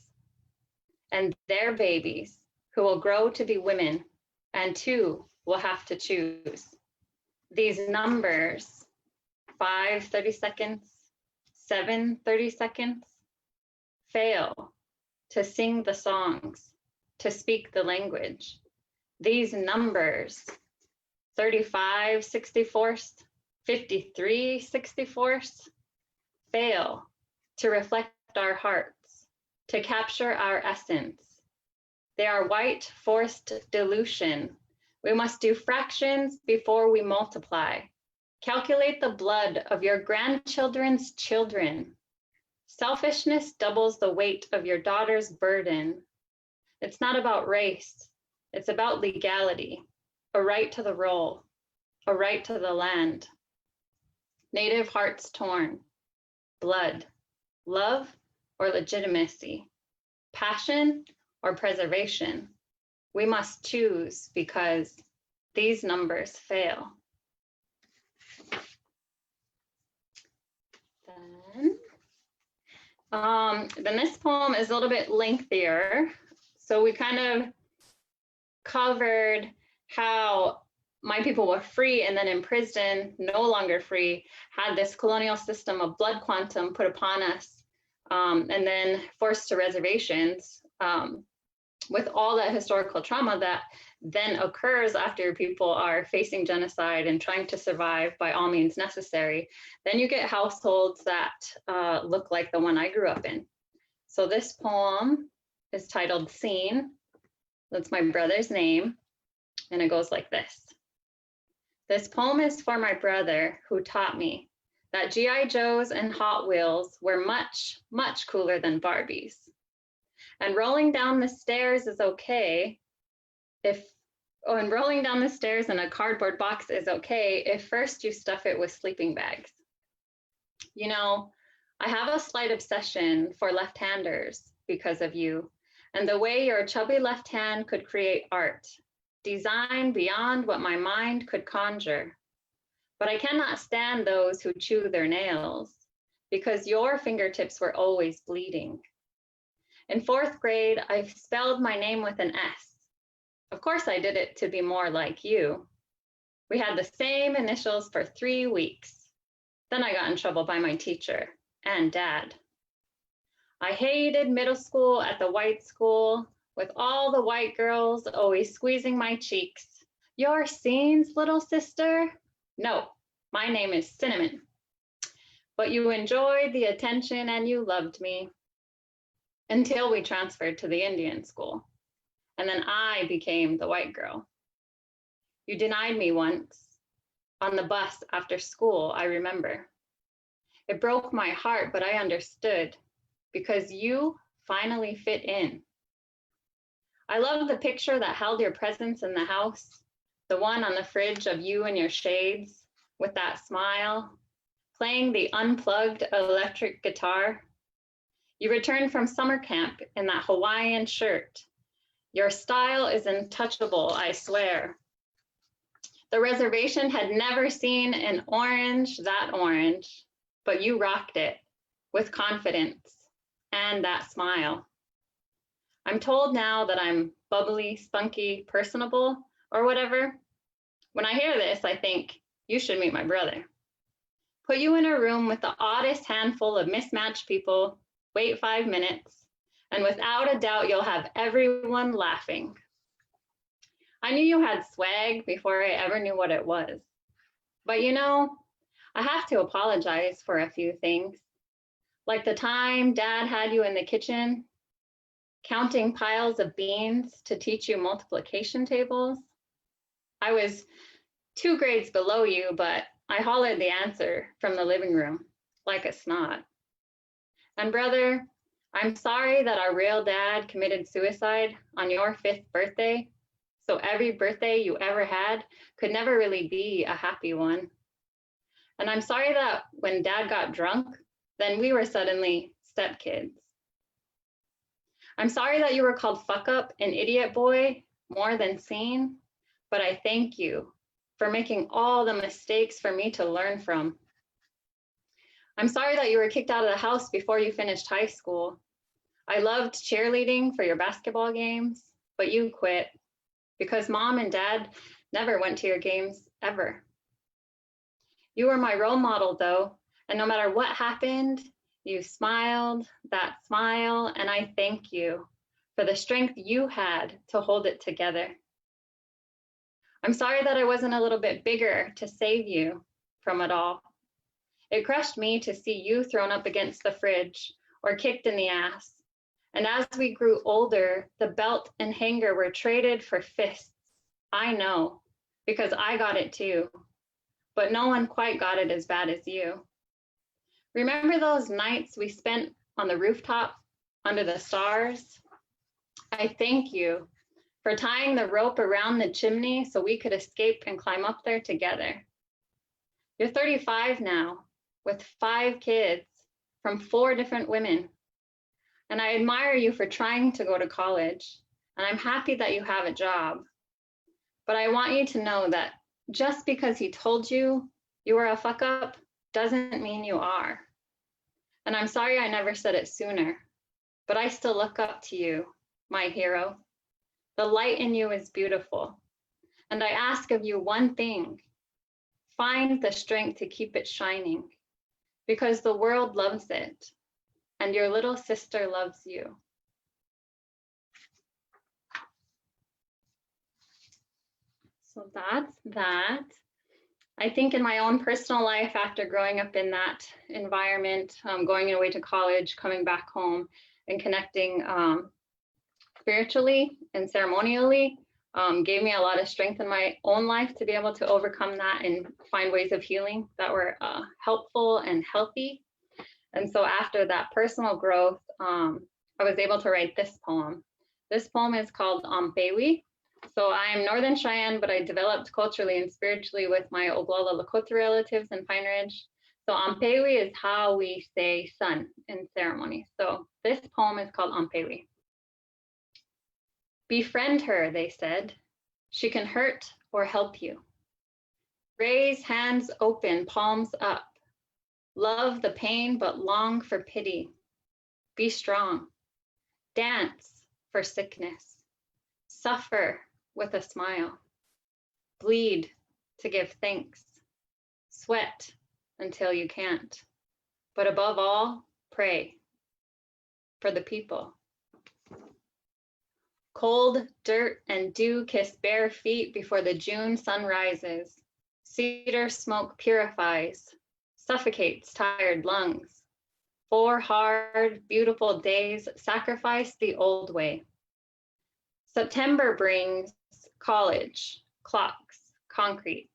And their babies, who will grow to be women, and two will have to choose. These numbers, 5 30 seconds, 7 30 seconds, fail to sing the songs, to speak the language. These numbers, 35 64ths, 53 64ths, fail to reflect our hearts, to capture our essence. They are white forced dilution. We must do fractions before we multiply. Calculate the blood of your grandchildren's children. Selfishness doubles the weight of your daughter's burden. It's not about race. It's about legality, a right to the roll, a right to the land. Native hearts torn, blood, love or legitimacy, passion or preservation. We must choose because these numbers fail. Then this poem is a little bit lengthier. So we kind of covered how my people were free and then in prison, no longer free, had this colonial system of blood quantum put upon us, and then forced to reservations, with all that historical trauma that then occurs after people are facing genocide and trying to survive by all means necessary. Then you get households that look like the one I grew up in. So this poem is titled Scene. That's my brother's name. And it goes like this. This poem is for my brother who taught me that G.I. Joes and Hot Wheels were much, much cooler than Barbies. And rolling down the stairs is okay and rolling down the stairs in a cardboard box is okay if first you stuff it with sleeping bags. You know, I have a slight obsession for left-handers because of you and the way your chubby left hand could create art, design beyond what my mind could conjure. But I cannot stand those who chew their nails because your fingertips were always bleeding. In 4th grade, I spelled my name with an S. Of course, I did it to be more like you. We had the same initials for 3 weeks. Then I got in trouble by my teacher and dad. I hated middle school at the white school with all the white girls always squeezing my cheeks. Your scenes, little sister? No, my name is Cinnamon. But you enjoyed the attention and you loved me. Until we transferred to the Indian school. And then I became the white girl. You denied me once on the bus after school, I remember. It broke my heart, but I understood because you finally fit in. I love the picture that held your presence in the house, the one on the fridge of you and your shades with that smile, playing the unplugged electric guitar. You returned from summer camp in that Hawaiian shirt. Your style is untouchable, I swear. The reservation had never seen an orange that orange, but you rocked it with confidence and that smile. I'm told now that I'm bubbly, spunky, personable, or whatever. When I hear this, I think you should meet my brother. Put you in a room with the oddest handful of mismatched people, wait 5 minutes, and without a doubt, you'll have everyone laughing. I knew you had swag before I ever knew what it was. But you know, I have to apologize for a few things. Like the time Dad had you in the kitchen, counting piles of beans to teach you multiplication tables. I was 2 grades below you, but I hollered the answer from the living room like a snot. And brother, I'm sorry that our real dad committed suicide on your 5th birthday, so every birthday you ever had could never really be a happy one. And I'm sorry that when Dad got drunk, then we were suddenly stepkids. I'm sorry that you were called fuck up and idiot boy more than seen, but I thank you for making all the mistakes for me to learn from. I'm sorry that you were kicked out of the house before you finished high school. I loved cheerleading for your basketball games, but you quit because Mom and Dad never went to your games ever. You were my role model though, and no matter what happened, You smiled that smile, and I thank you for the strength you had to hold it together. I'm sorry that I wasn't a little bit bigger to save you from it all. It crushed me to see you thrown up against the fridge or kicked in the ass. And as we grew older, the belt and hanger were traded for fists. I know, because I got it too. But no one quite got it as bad as you. Remember those nights we spent on the rooftop under the stars? I thank you for tying the rope around the chimney so we could escape and climb up there together. You're 35 now, with 5 kids from 4 different women. And I admire you for trying to go to college, and I'm happy that you have a job. But I want you to know that just because he told you you were a fuck up doesn't mean you are. And I'm sorry I never said it sooner, but I still look up to you, my hero. The light in you is beautiful. And I ask of you one thing: find the strength to keep it shining, because the world loves it, and your little sister loves you. So that's that. I think in my own personal life, after growing up in that environment, going away to college, coming back home, and connecting spiritually and ceremonially, gave me a lot of strength in my own life to be able to overcome that and find ways of healing that were helpful and healthy. And so after that personal growth, I was able to write this poem. This poem is called Ampewi. So I am Northern Cheyenne, but I developed culturally and spiritually with my Oglala Lakota relatives in Pine Ridge. So Ampewi is how we say sun in ceremony. So this poem is called Ampewi. Befriend her, they said. She can hurt or help you. Raise hands open, palms up. Love the pain, but long for pity. Be strong. Dance for sickness. Suffer with a smile. Bleed to give thanks. Sweat until you can't. But above all, pray for the people. Cold dirt and dew kiss bare feet before the June sun rises. Cedar smoke purifies, suffocates tired lungs. 4 hard, beautiful days sacrifice the old way. September brings college, clocks, concrete.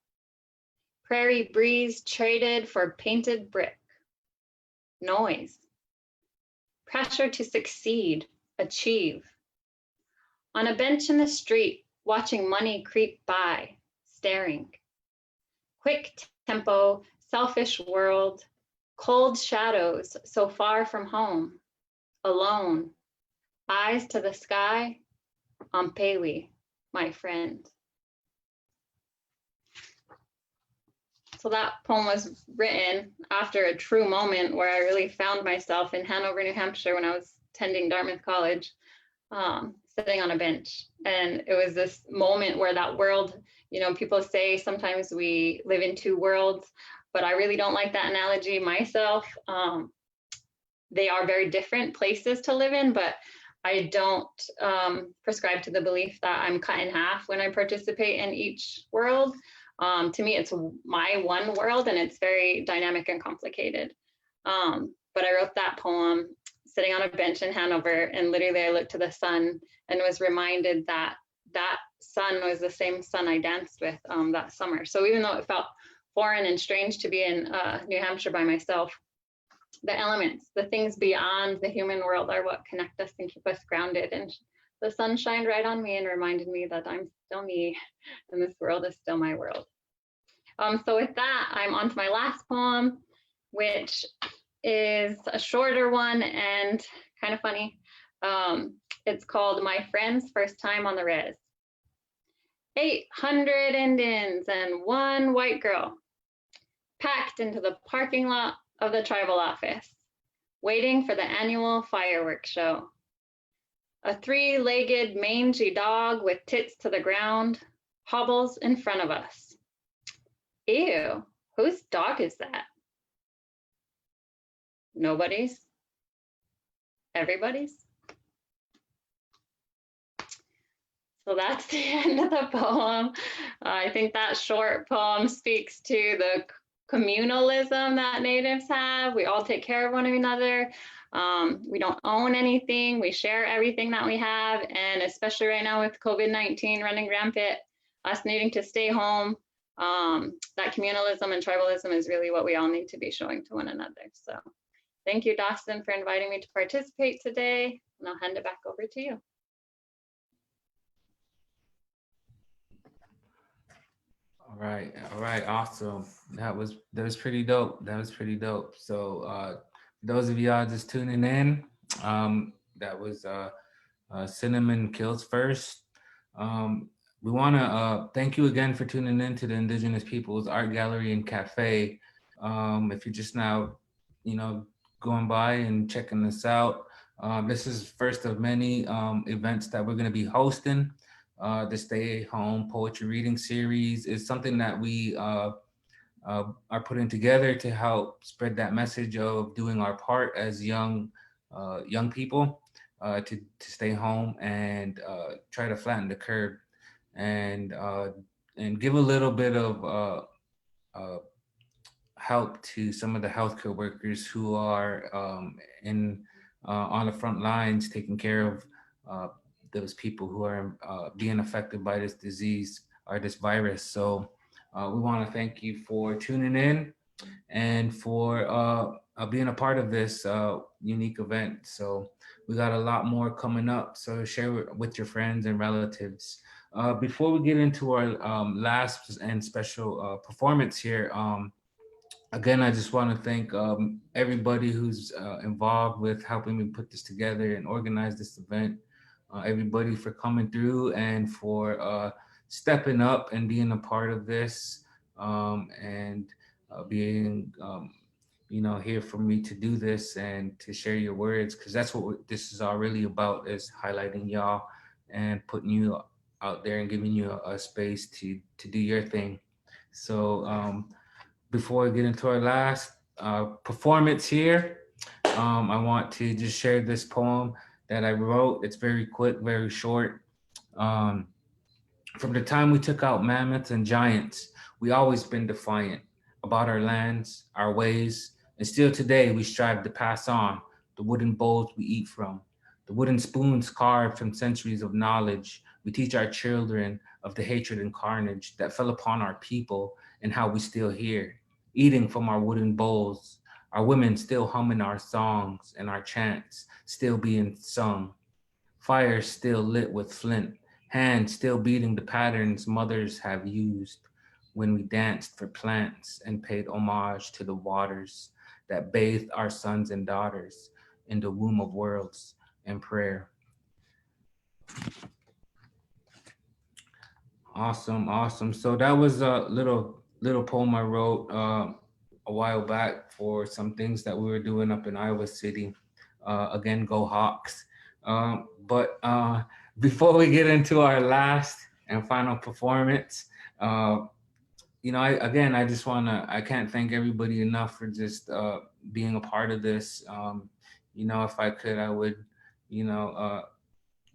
Prairie breeze traded for painted brick. Noise. Pressure to succeed, achieve. On a bench in the street, watching money creep by, staring. Quick tempo, selfish world, cold shadows so far from home, alone, eyes to the sky, Ampewi, my friend. So that poem was written after a true moment where I really found myself in Hanover, New Hampshire when I was attending Dartmouth College, sitting on a bench. And it was this moment where that world, you know, people say sometimes we live in 2 worlds, but I really don't like that analogy myself. They are very different places to live in, but I don't prescribe to the belief that I'm cut in half when I participate in each world. To me, it's my one world, and it's very dynamic and complicated. But I wrote that poem sitting on a bench in Hanover, and literally I looked to the sun and was reminded that that sun was the same sun I danced with that summer. So even though it felt foreign and strange to be in New Hampshire by myself, the elements, the things beyond the human world are what connect us and keep us grounded. And the sun shined right on me and reminded me that I'm still me, and this world is still my world. So with that, I'm on to my last poem, which is a shorter one and kind of funny. It's called My Friend's First Time on the Res. 800 Indians and 1 white girl packed into the parking lot of the tribal office, waiting for the annual fireworks show. A 3-legged mangy dog with tits to the ground hobbles in front of us. Ew, whose dog is that? Nobody's. everybody's. So that's the end of the poem. I think that short poem speaks to the communalism that Natives have. We all take care of one another. We don't own anything. We share everything that we have. And especially right now with COVID-19 running rampant, us needing to stay home, that communalism and tribalism is really what we all need to be showing to one another. So thank you, Dawson, for inviting me to participate today. And I'll hand it back over to you. All right, awesome. That was pretty dope. That was pretty dope. So those of y'all just tuning in, that was Cinnamon Kills First. We want to thank you again for tuning in to the Indigenous Peoples Art Gallery and Cafe. If you're just now, going by and checking this out, this is first of many events that we're going to be hosting. The Stay Home Poetry Reading Series is something that we are putting together to help spread that message of doing our part as young people to stay home and try to flatten the curve and give a little bit of help to some of the healthcare workers who are on the front lines taking care of those people who are being affected by this disease or this virus. So we want to thank you for tuning in and for being a part of this unique event. So we got a lot more coming up, so share it with your friends and relatives. Before we get into our last and special performance here, again, I just want to thank everybody who's involved with helping me put this together and organize this event. Everybody for coming through and for stepping up and being a part of this and being, here for me to do this and to share your words, because that's what this is all really about, is highlighting y'all and putting you out there and giving you a space to do your thing. So before we get into our last performance here, I want to just share this poem that I wrote. It's very quick, very short. From the time we took out mammoths and giants, we always been defiant about our lands, our ways, and still today we strive to pass on the wooden bowls we eat from, the wooden spoons carved from centuries of knowledge. We teach our children of the hatred and carnage that fell upon our people and how we still here, eating from our wooden bowls, our women still humming our songs and our chants still being sung, fire still lit with flint, hands still beating the patterns mothers have used when we danced for plants and paid homage to the waters that bathed our sons and daughters in the womb of worlds and prayer. Awesome. So that was a little poem I wrote a while back for some things that we were doing up in Iowa City. Again, go Hawks. But before we get into our last and final performance, I just I can't thank everybody enough for just being a part of this. If I could, I would,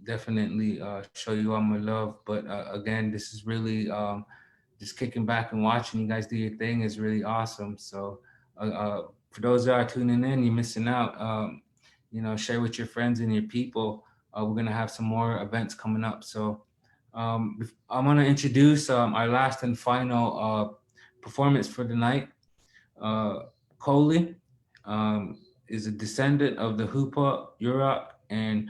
definitely show you all my love. But again, this is really just kicking back and watching you guys do your thing is really awesome. So for those that are tuning in, you're missing out. Share with your friends and your people. We're gonna have some more events coming up. So I'm gonna introduce our last and final performance for the night. Coley is a descendant of the Hoopa, Yurok, and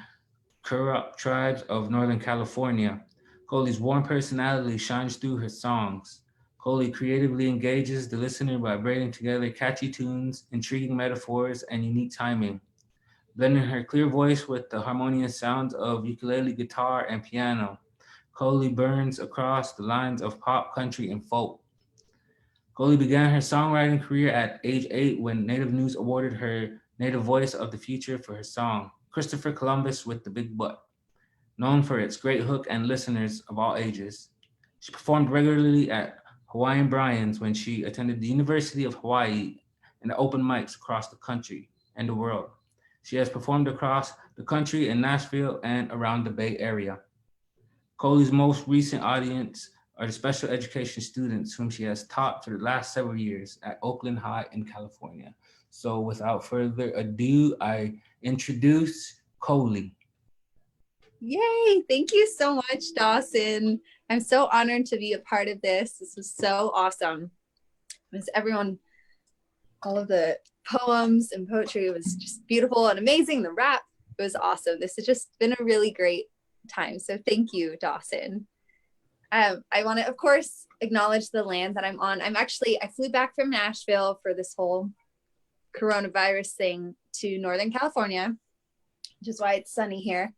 Kurok tribes of Northern California. Coley's warm personality shines through her songs. Coley creatively engages the listener by braiding together catchy tunes, intriguing metaphors, and unique timing. Blending her clear voice with the harmonious sounds of ukulele, guitar, and piano, Coley burns across the lines of pop, country, and folk. Coley began her songwriting career at age 8 when Native News awarded her Native Voice of the Future for her song, Christopher Columbus with the Big Butt, known for its great hook and listeners of all ages. She performed regularly at Hawaiian Brian's when she attended the University of Hawaii and the open mics across the country and the world. She has performed across the country in Nashville and around the Bay Area. Coley's most recent audience are the special education students whom she has taught for the last several years at Oakland High in California. So without further ado, I introduce Coley. Yay! Thank you so much, Dawson. I'm so honored to be a part of this. This was so awesome. Everyone, all of the poems and poetry was just beautiful and amazing. The rap, it was awesome. This has just been a really great time. So thank you, Dawson. I want to, of course, acknowledge the land that I'm on. I flew back from Nashville for this whole coronavirus thing to Northern California, which is why it's sunny here.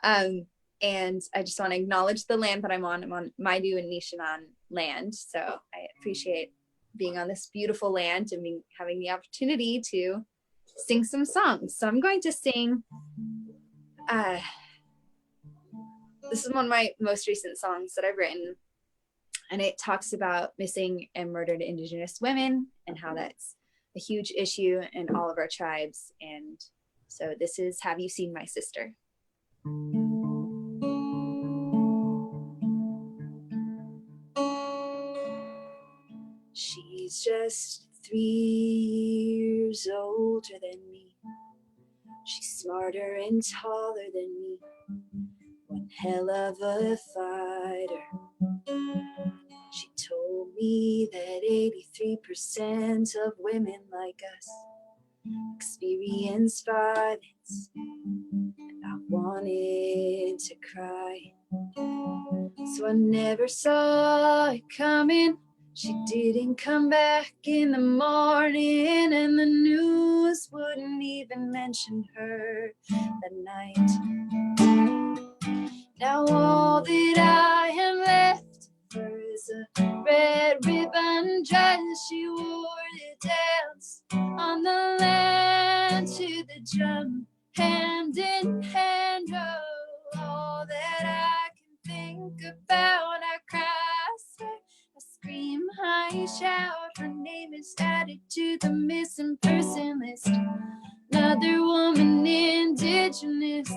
And I just want to acknowledge the land that I'm on. I'm on Maidu and Nishanan land. So I appreciate being on this beautiful land and having the opportunity to sing some songs. So I'm going to sing, this is one of my most recent songs that I've written. And it talks about missing and murdered Indigenous women and how that's a huge issue in all of our tribes. And so this is Have You Seen My Sister? She's just 3 years older than me. She's smarter and taller than me. One hell of a fighter. She told me that 83% of women like us experience violence. And I wanted to cry. So I never saw it coming. She didn't come back in the morning, and the news wouldn't even mention her that night. Now all that I am left for is a red ribbon dress she wore to dance on the land to the drum, hand in hand. Oh, all that I can think about, I cry, I swear, I scream, I shout. Her name is added to the missing person list. Another woman, Indigenous.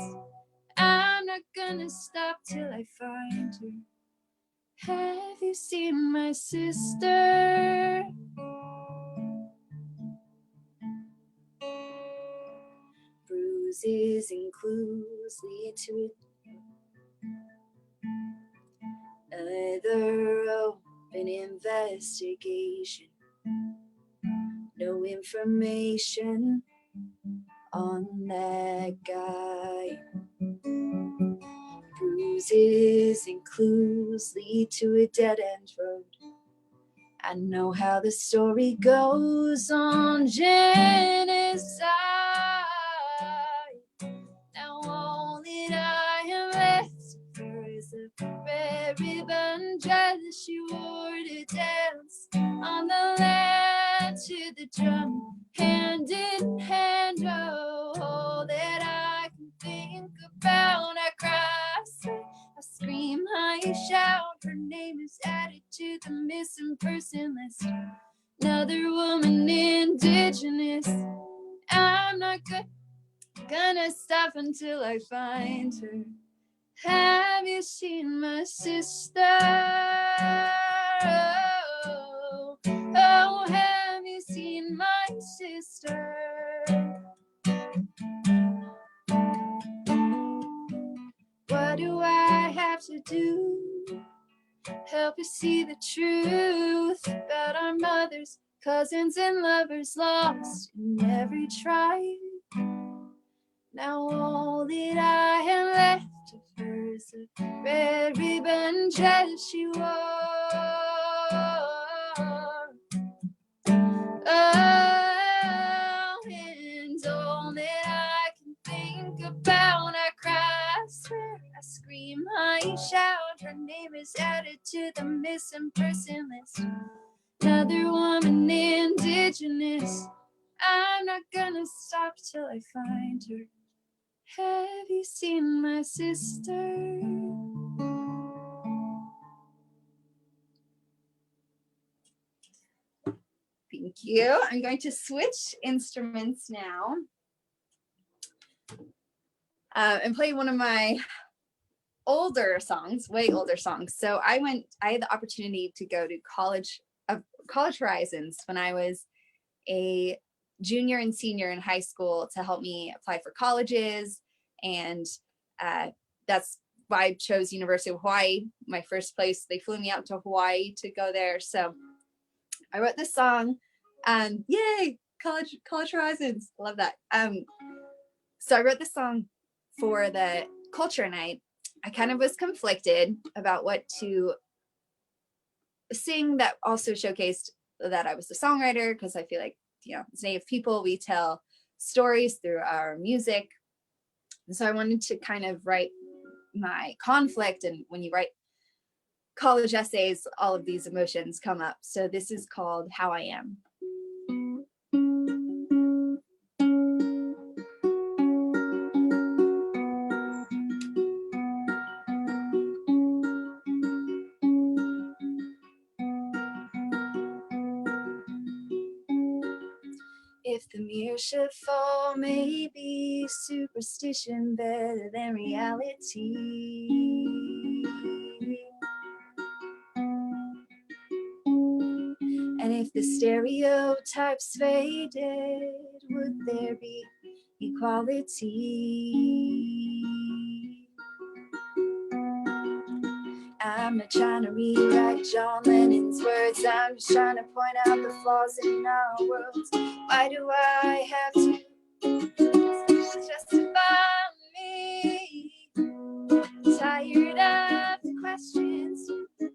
I'm not gonna stop till I find her. Have you seen my sister? Bruises and clues lead to it. Another open investigation. No information on that guy. Bruises and clues lead to a dead-end road. I know how the story goes on genocide. Now all that I am left for is a red ribbon dress she wore to dance on the land to the drum, hand in hand. Oh, all that I can think about, I cry, I swear, I scream, I shout. Her name is added to the missing person list. Another woman, Indigenous. I'm not gonna stop until I find her. Have you seen my sister? Oh, oh, have you seen my sister? What do I have to do? Help us see the truth about our mothers, cousins, and lovers lost in every tribe. Now all that I am left of her is a red ribbon dress she wore. Oh, and all that I can think about, I cry, I swear, I scream, I shout. Her name is added to the missing person list. Another woman, Indigenous. I'm not gonna stop till I find her. Have you seen my sister? Thank you. I'm going to switch instruments now. and play one of my older songs, way older songs. So I had the opportunity to go to College Horizons when I was a junior and senior in high school to help me apply for colleges. And that's why I chose University of Hawaii. My first place, they flew me out to Hawaii to go there. So I wrote this song. Yay, College Horizons. Love that. So I wrote this song for the culture night. I kind of was conflicted about what to sing that also showcased that I was the songwriter, because I feel like, as Native people, we tell stories through our music. And so I wanted to kind of write my conflict. And when you write college essays, all of these emotions come up. So this is called How I Am. If the mirror should fall, maybe superstition better than reality. And if the stereotypes faded, would there be equality? I'm not trying to rewrite John Lennon's words. I'm just trying to point out the flaws in our worlds. Why do I have to justify me? Tired of the questions.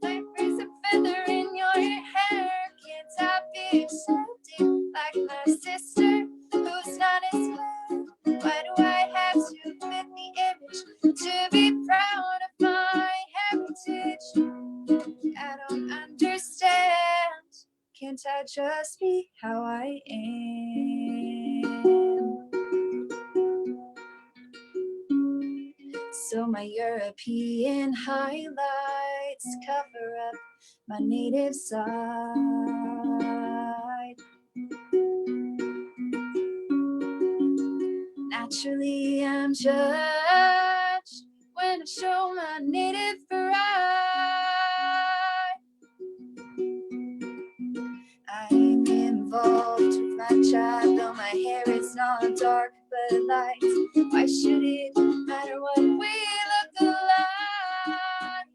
Like there's a feather in your hair. Can't I be accepted like my sister who's not as fair? Why do I have to fit the image to be proud of my heritage? I don't understand. Can't I just be how I am? So my European highlights cover up my native side. Naturally, I'm judged when I show my native pride. I'm involved with my tribe, though my hair is not dark but light. Why should it matter what we look alike?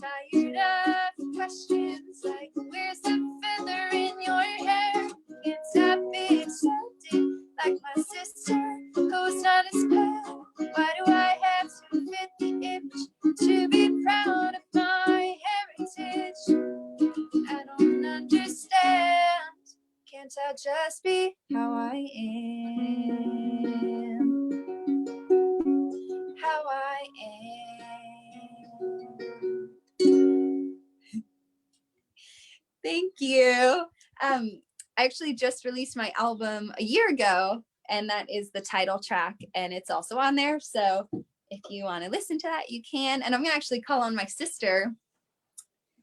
Tired of questions like, where's the feather in your hair? Can't I be accepted like my sister who's not as pale? Why do I have to fit the image to be proud of my heritage? I don't understand. Can't I just be how I am? How I am. Thank you. I actually just released my album a year ago, and that is the title track, and it's also on there. So if you want to listen to that, you can. And I'm gonna actually call on my sister,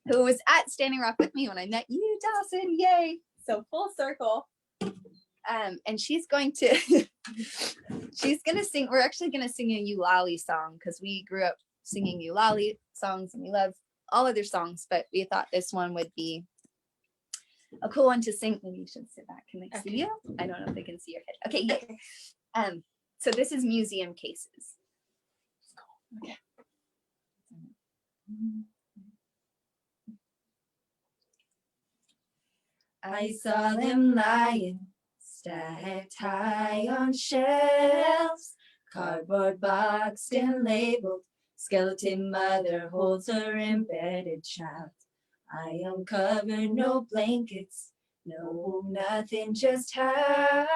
who was at Standing Rock with me when I met you, Dawson. Yay! So full circle. And she's going to she's gonna sing. We're actually gonna sing a Eulali song because we grew up singing Eulali songs and we love all other songs, but we thought this one would be a cool one to sing. Maybe you should sit back. Can they see you? I don't know if they can see your head. Okay, yeah. So this is Museum Cases. Okay. I saw them lying, stacked high on shelves, cardboard boxed and labeled. Skeleton mother holds her embedded child. I uncovered no blankets, no nothing, just how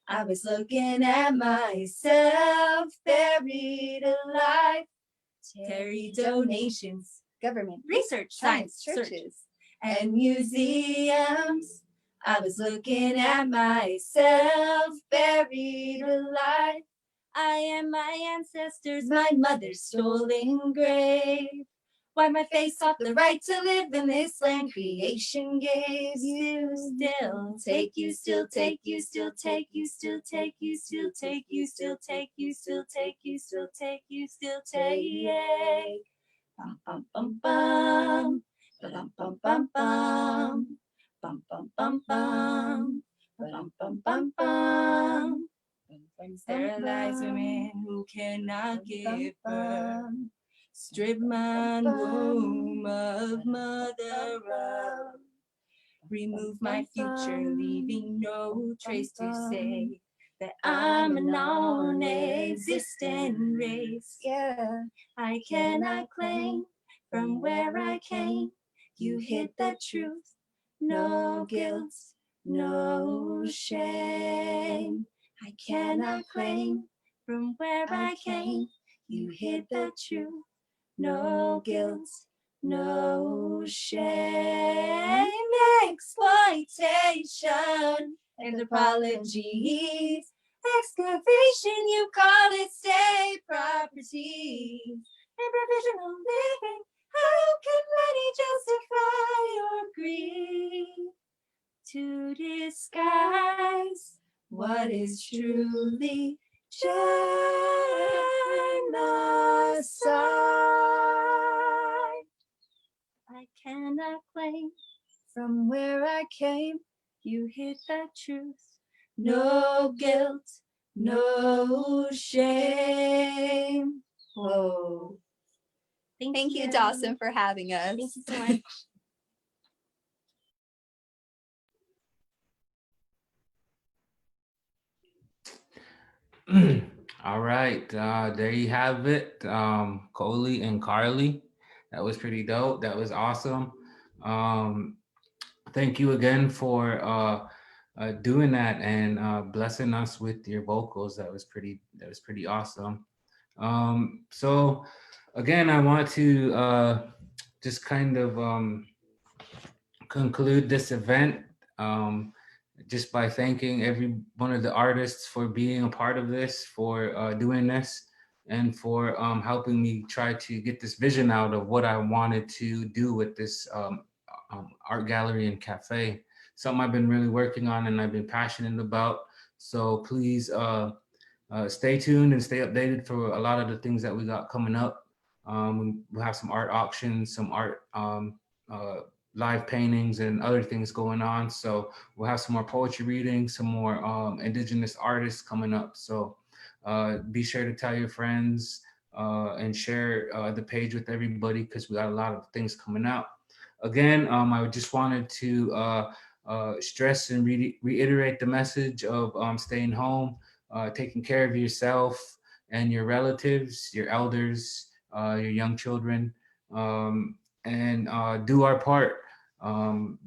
I was looking at myself, buried alive. Terry donations, government, research, science, churches, and museums. I was looking at myself, buried alive. I am my ancestors, my mother's stolen grave. Wipe my face off, the right to live in this land creation gave you. Still take you, still take you, still take you, still take you, still take you, still take you, still take you, still take you, still take. Bum bum bum bum, bum bum bum bum, bum bum bum bum, bum bum bum bum. Sterilize women who cannot give birth. Strip my womb of mother of. Remove my future, leaving no trace to say that I'm a non-existent race. Yeah, I cannot claim from where I came. You hid the truth, no guilt, no shame. I cannot claim from where I came. You hid the truth, no guilt, no shame. Exploitation, anthropology, excavation, you call it state property, and provisional living. How can money justify your greed to disguise what is truly genocide? I cannot claim from where I came. You hid the truth. No guilt, no shame. Whoa. Thank you, Dawson, for having us. Thank you so much. All right, there you have it, Coley and Carly. That was pretty dope. That was awesome. Thank you again for doing that and blessing us with your vocals. That was pretty awesome. So again, I want to just kind of conclude this event just by thanking every one of the artists for being a part of this, for doing this, and for helping me try to get this vision out of what I wanted to do with this art gallery and cafe. Something I've been really working on and I've been passionate about. So please stay tuned and stay updated for a lot of the things that we got coming up. We'll have some art auctions, some art live paintings and other things going on. So we'll have some more poetry readings, some more Indigenous artists coming up. So be sure to tell your friends and share the page with everybody because we got a lot of things coming out. Again, I just wanted to stress and reiterate the message of staying home, taking care of yourself and your relatives, your elders, your young children, and do our part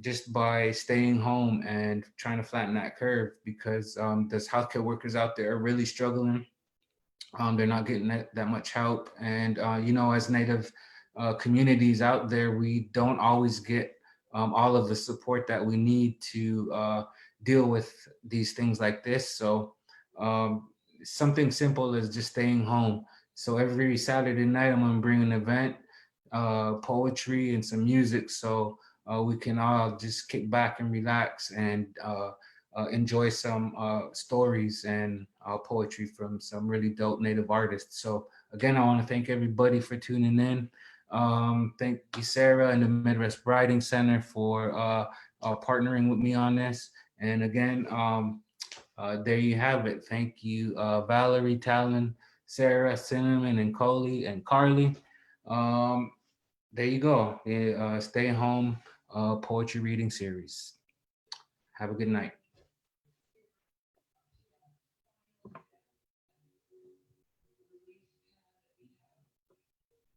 just by staying home and trying to flatten that curve because there's healthcare workers out there are really struggling. They're not getting that much help. And, you know, as Native communities out there, we don't always get all of the support that we need to deal with these things like this. So something simple as just staying home. So every Saturday night, I'm gonna bring an event, poetry and some music. So we can all just kick back and relax and enjoy some stories and poetry from some really dope Native artists. So again, I want to thank everybody for tuning in. Thank you, Sarah and the Midwest Writing Center for partnering with me on this. And again, there you have it. Thank you, Valerie, Talon, Sarah, Cinnamon, and Coley, and Carly. There you go. Stay home poetry reading series. Have a good night.